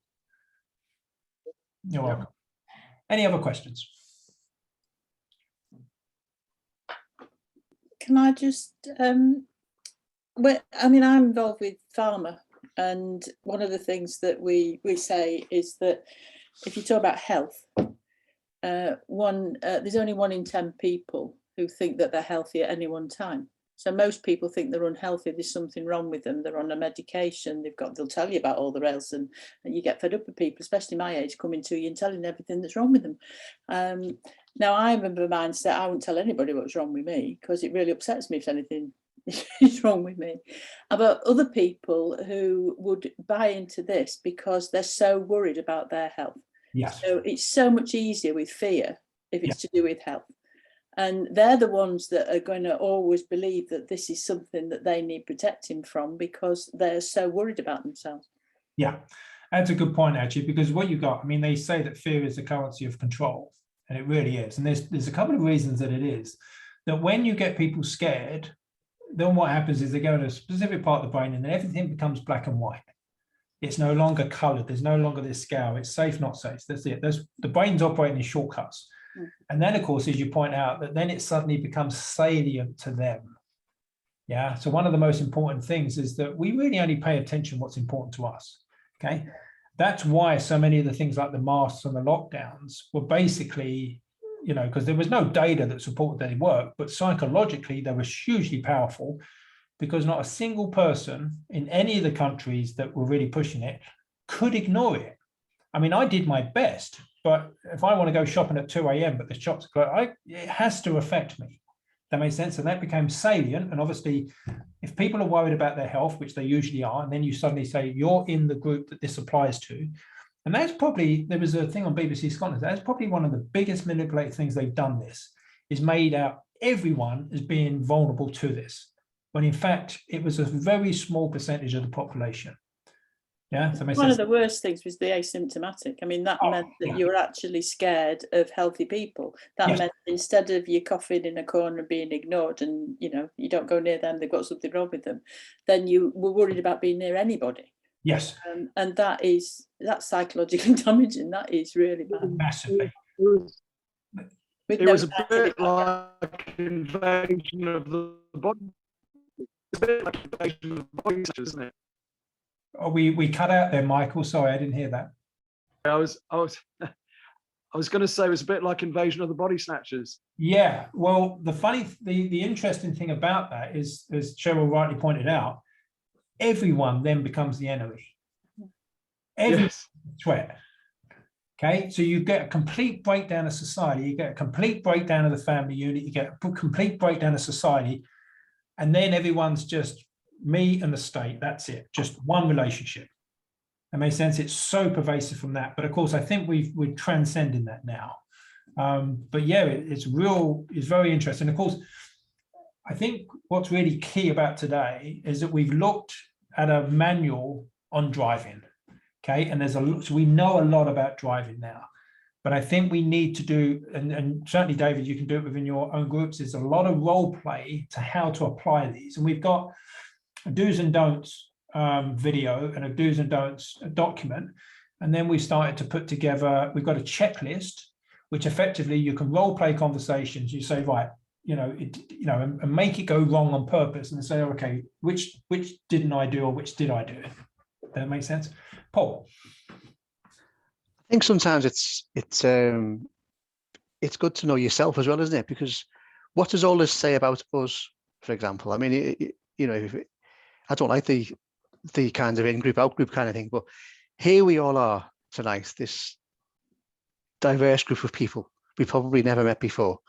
You're welcome. Any other questions? Can I just, I'm involved with pharma, and one of the things that we say is that if you talk about health, there's only 1 in 10 people who think that they're healthy at any one time. So most people think they're unhealthy. There's something wrong with them. They're on a medication. They'll tell you about all the else, and you get fed up with people, especially my age, coming to you and telling everything that's wrong with them. Now I'm of a mindset I wouldn't tell anybody what's wrong with me, because it really upsets me if anything is wrong with me. About other people who would buy into this because they're so worried about their health. Yes. So it's so much easier with fear if it's to do with health. And they're the ones that are going to always believe that this is something that they need protecting from, because they're so worried about themselves. Yeah, that's a good point, actually, because what you got, I mean, they say that fear is the currency of control, and it really is. And there's a couple of reasons that it is. That when you get people scared, then what happens is they go to a specific part of the brain and then everything becomes black and white. It's no longer colored. There's no longer this scale. It's safe, not safe. That's it. The brain's operating in shortcuts. And then, of course, as you point out, that then it suddenly becomes salient to them. Yeah. So one of the most important things is that we really only pay attention what's important to us. Okay. That's why so many of the things like the masks and the lockdowns were basically, you know, because there was no data that supported that it worked, but psychologically they were hugely powerful, because not a single person in any of the countries that were really pushing it could ignore it. I mean, I did my best. But if I want to go shopping at 2 a.m., but the shops are closed, it has to affect me. That makes sense. And that became salient. And obviously, if people are worried about their health, which they usually are, and then you suddenly say you're in the group that this applies to. And that's probably, there was a thing on BBC Scotland, that's probably one of the biggest manipulated things they've done this, is made out everyone as being vulnerable to this, when in fact, it was a very small percentage of the population. Yeah, so one of the worst things was the asymptomatic. I mean, that meant that you were actually scared of healthy people. That meant instead of you coughing in a corner being ignored and, you know, you don't go near them, they've got something wrong with them, then you were worried about being near anybody. Yes. And that's psychologically damaging. That is really bad. Massively. It was a bit like invasion of the body. It's a bit like invasion of the body, isn't it? Oh, we cut out there, Michael. Sorry, I didn't hear that. I was going to say it was a bit like Invasion of the Body Snatchers. Yeah. Well, the interesting thing about that is, as Cheryl rightly pointed out, everyone then becomes the enemy. Every threat. Okay, so you get a complete breakdown of society. You get a complete breakdown of the family unit. You get a complete breakdown of society, and then everyone's just me and the state. That's it. Just one relationship. That makes sense. It's so pervasive from that. But of course, I think we're transcending that now. But yeah, it's very interesting. Of course, I think what's really key about today is that we've looked at a manual on driving. Okay, and so we know a lot about driving now. But I think we need to do, and certainly, David, you can do it within your own groups. There's a lot of role play to how to apply these, and we've got a do's and don'ts video and a do's and don'ts document, and then we started to put together. We've got a checklist, which effectively you can role play conversations. You say, right, and make it go wrong on purpose, and say, okay, which didn't I do, or which did I do? Does that make sense, Paul? I think sometimes it's good to know yourself as well, isn't it? Because what does all this say about us, for example? I mean, I don't like the kind of in-group, out-group kind of thing, but here we all are tonight, this diverse group of people we probably never met before.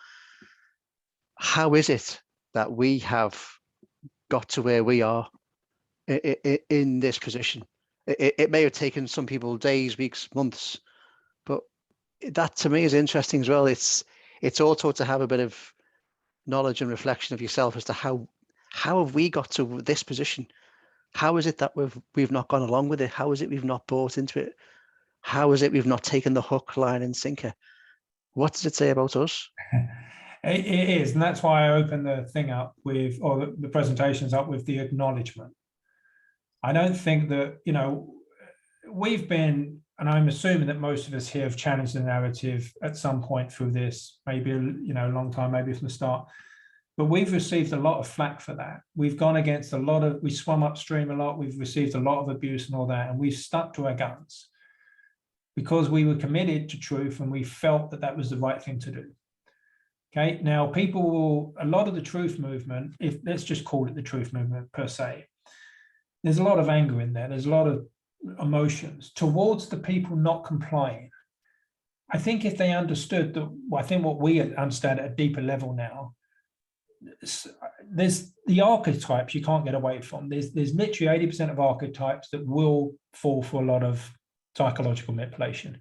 How is it that we have got to where we are in this position? It may have taken some people days, weeks, months, but that to me is interesting as well. It's also to have a bit of knowledge and reflection of yourself as to how have we got to this position? How is it that we've not gone along with it? How is it we've not bought into it? How is it we've not taken the hook, line, and sinker? What does it say about us? It is, and that's why I opened the thing up with, or the presentations up with, the acknowledgement. I don't think that, we've been, and I'm assuming that most of us here have challenged the narrative at some point through this, maybe, a long time, maybe from the start. But we've received a lot of flack for that. We've gone against we swum upstream a lot. We've received a lot of abuse and all that, and we've stuck to our guns. because we were committed to truth and we felt that that was the right thing to do. Okay, now people will, a lot of the truth movement, if let's just call it the truth movement per se, there's a lot of anger in there. There's a lot of emotions towards the people not complying. I think if they understood that, well, I think what we understand at a deeper level now, there's the archetypes you can't get away from. There's literally 80% of archetypes that will fall for a lot of psychological manipulation.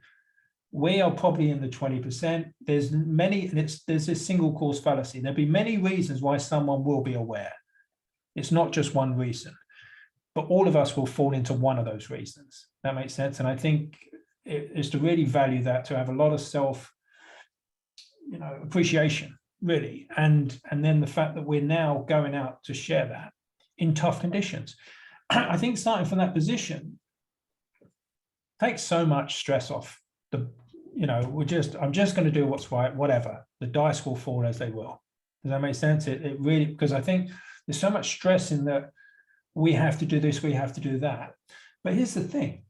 We are probably in the 20%. There's many, and there's this single cause fallacy. There'll be many reasons why someone will be aware. It's not just one reason, but all of us will fall into one of those reasons. That makes sense. And I think it is to really value that, to have a lot of self, appreciation, really. And then the fact that we're now going out to share that in tough conditions. I think starting from that position takes so much stress off. I'm just going to do what's right, whatever. The dice will fall as they will. Does that make sense? It really, because I think there's so much stress in that we have to do this, we have to do that. But here's the thing.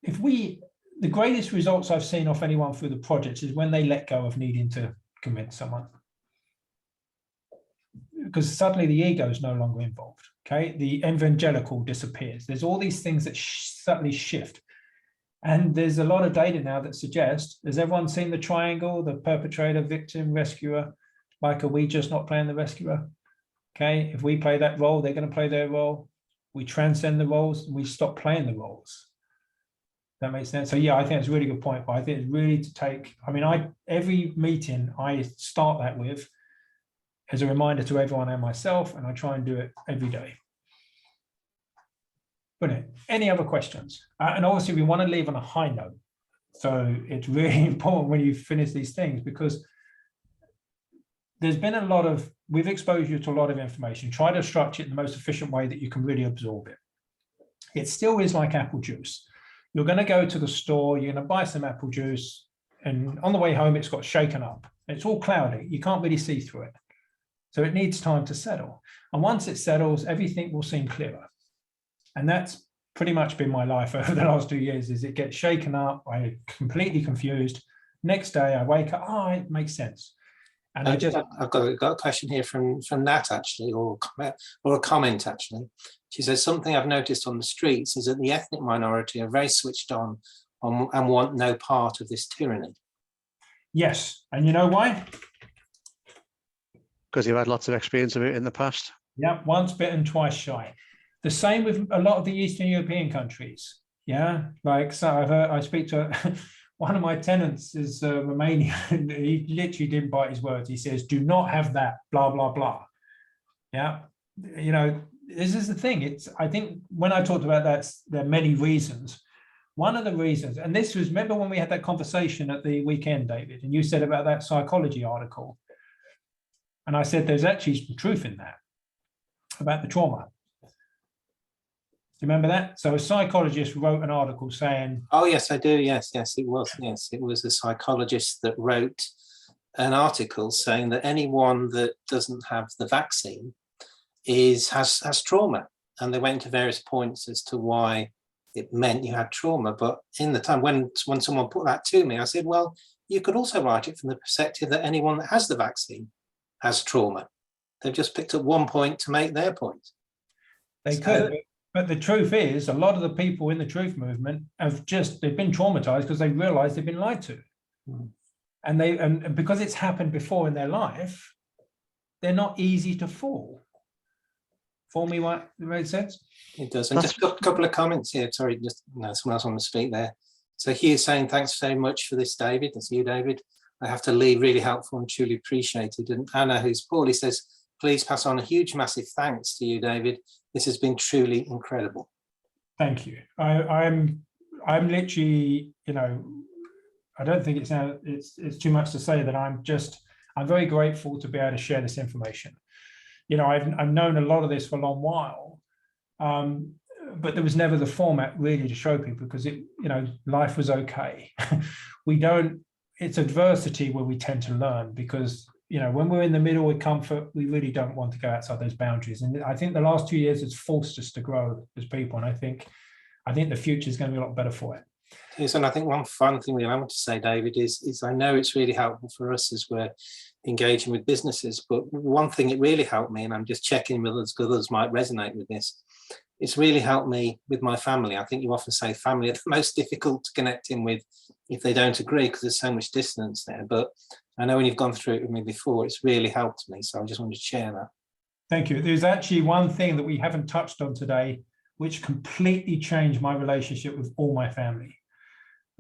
The greatest results I've seen off anyone through the project is when they let go of needing to convince someone. Because suddenly the ego is no longer involved. Okay, the evangelical disappears. There's all these things that suddenly shift. And there's a lot of data now that suggests, has everyone seen the triangle, the perpetrator, victim, rescuer? Like, are we just not playing the rescuer? Okay, if we play that role, they're going to play their role. We transcend the roles and we stop playing the roles. That makes sense. So yeah, I think it's a really good point, but I think it's really to take, every meeting I start that with as a reminder to everyone and myself, and I try and do it every day. Brilliant. Any other questions? And obviously we want to leave on a high note. So it's really important when you finish these things, because there's been we've exposed you to a lot of information. Try to structure it in the most efficient way that you can really absorb it. It still is like apple juice. You're going to go to the store, you're going to buy some apple juice, and on the way home, it's got shaken up. It's all cloudy. You can't really see through it. So it needs time to settle. And once it settles, everything will seem clearer. And that's pretty much been my life over the last 2 years, is it gets shaken up, I'm completely confused. Next day I wake up, it makes sense. And I've got a question here from Nat, actually, or a comment, actually. She says, something I've noticed on the streets is that the ethnic minority are very switched on and want no part of this tyranny. Yes, and you know why? Because you've had lots of experience of it in the past. Yeah, once bitten, twice shy. The same with a lot of the Eastern European countries. Yeah, like, so I speak to one of my tenants is Romanian. He literally didn't bite his words. He says, do not have that, blah, blah, blah. Yeah, this is the thing. I think when I talked about that, there are many reasons. One of the reasons, and this was, remember when we had that conversation at the weekend, David, and you said about that psychology article. And I said, there's actually some truth in that about the trauma. Do you remember that? So a psychologist wrote an article saying... Oh, yes, I do. Yes, it was. Yes, it was a psychologist that wrote an article saying that anyone that doesn't have the vaccine has trauma. And they went to various points as to why it meant you had trauma. But in the time when someone put that to me, I said, well, you could also write it from the perspective that anyone that has the vaccine has trauma. They've just picked up one point to make their point. They could. But the truth is, a lot of the people in the truth movement they've been traumatized because they realize they've been lied to. Mm. And because it's happened before in their life, they're not easy to fall. For me, what made sense? It does. And just a couple of comments here. Sorry, just someone else want to speak there. So Hugh's saying, thanks so much for this, David. That's you, David. I have to leave, really helpful and truly appreciated. And Anna, who's poorly, says, please pass on a huge, massive thanks to you, David. This has been truly incredible. Thank you. I'm literally, I don't think it's too much to say that I'm very grateful to be able to share this information. I've known a lot of this for a long while, but there was never the format really to show people because life was okay. It's adversity where we tend to learn because when we're in the middle with comfort, we really don't want to go outside those boundaries. And I think the last 2 years has forced us to grow as people. And I think the future is going to be a lot better for it. Yes, and I think one final thing that I want to say, David, is I know it's really helpful for us as we're engaging with businesses, but one thing it really helped me, and I'm just checking with others because others might resonate with this, it's really helped me with my family. I think you often say family are the most difficult to connect in with if they don't agree because there's so much distance there. But I know when you've gone through it with me before, it's really helped me. So I just wanted to share that. Thank you. There's actually one thing that we haven't touched on today, which completely changed my relationship with all my family.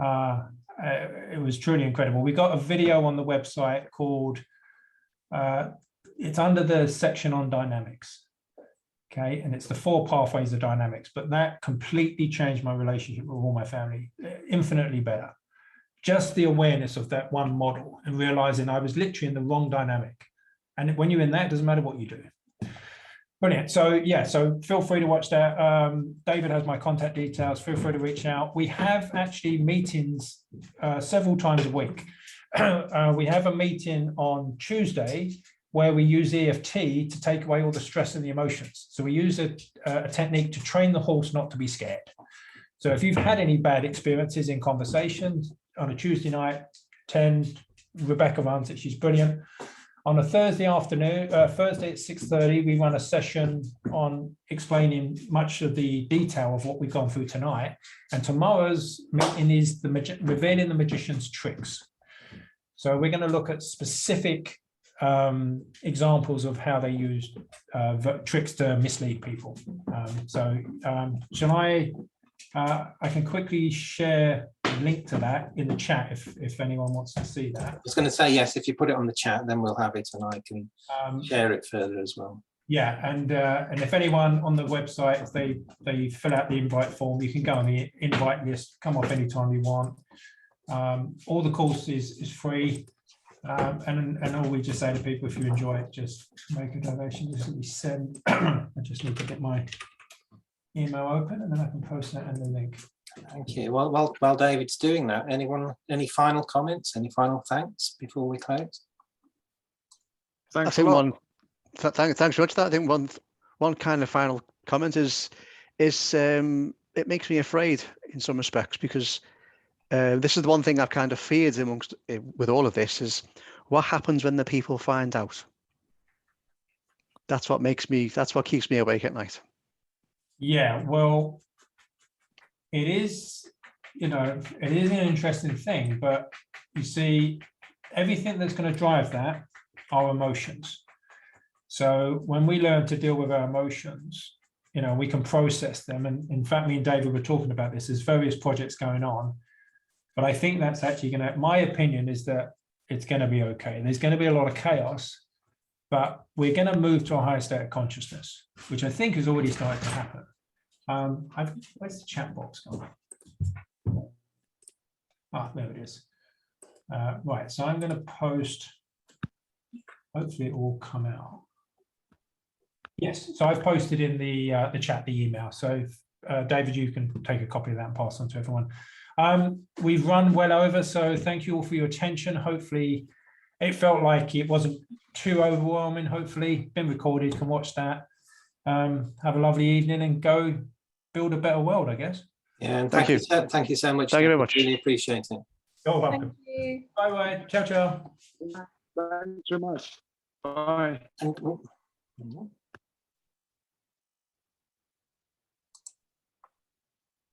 It was truly incredible. We got a video on the website called, it's under the section on dynamics. Okay, and it's the 4 pathways of dynamics, but that completely changed my relationship with all my family, infinitely better. Just the awareness of that one model and realizing I was literally in the wrong dynamic. And when you're in that, it doesn't matter what you do. Brilliant. So yeah, so feel free to watch that. David has my contact details. Feel free to reach out. We have actually meetings several times a week. We have a meeting on Tuesday where we use EFT to take away all the stress and the emotions. So we use a technique to train the horse not to be scared. So if you've had any bad experiences in conversations on a Tuesday night, 10, Rebecca runs it, she's brilliant. On a Thursday afternoon, Thursday at 6:30, we run a session on explaining much of the detail of what we've gone through tonight. And tomorrow's meeting is revealing the magician's tricks. So we're going to look at specific examples of how they use tricks to mislead people. Shall I can quickly share a link to that in the chat if anyone wants to see that. I was going to say, yes, if you put it on the chat, then we'll have it and I can share it further as well. Yeah, and if anyone on the website, if they fill out the invite form, you can go on the invite list, come off anytime you want. All the course is free. And all we just say to people, if you enjoy it, just make a donation. Just let me send. I just need to get my email open and then I can post that in the link. Thank you. Well, while David's doing that, any final comments, any final thanks before we close? Thanks I think a lot. thanks very much for that. I think one kind of final comment is it makes me afraid in some respects because this is the one thing I've kind of feared with all of this is what happens when the people find out. That's what keeps me awake at night. Yeah, well, it is an interesting thing, but you see, everything that's going to drive that are emotions. So when we learn to deal with our emotions, we can process them. And in fact, me and David were talking about this. There's various projects going on. But I think that's actually my opinion is that it's going to be okay. There's going to be a lot of chaos, but we're going to move to a higher state of consciousness, which I think has already started to happen. Where's the chat box gone? There it is. Right, so I'm going to post, hopefully it will come out. Yes, so I've posted in the chat, the email. So David, you can take a copy of that and pass on to everyone. We've run well over, so thank you all for your attention. Hopefully it felt like it wasn't too overwhelming. Hopefully been recorded, can watch that. Have a lovely evening and go build a better world, I guess. Yeah, and thank you so much. Thank you very much. Really appreciate it. You're welcome. Thank you. Bye. Ciao. Thanks very much. Bye. And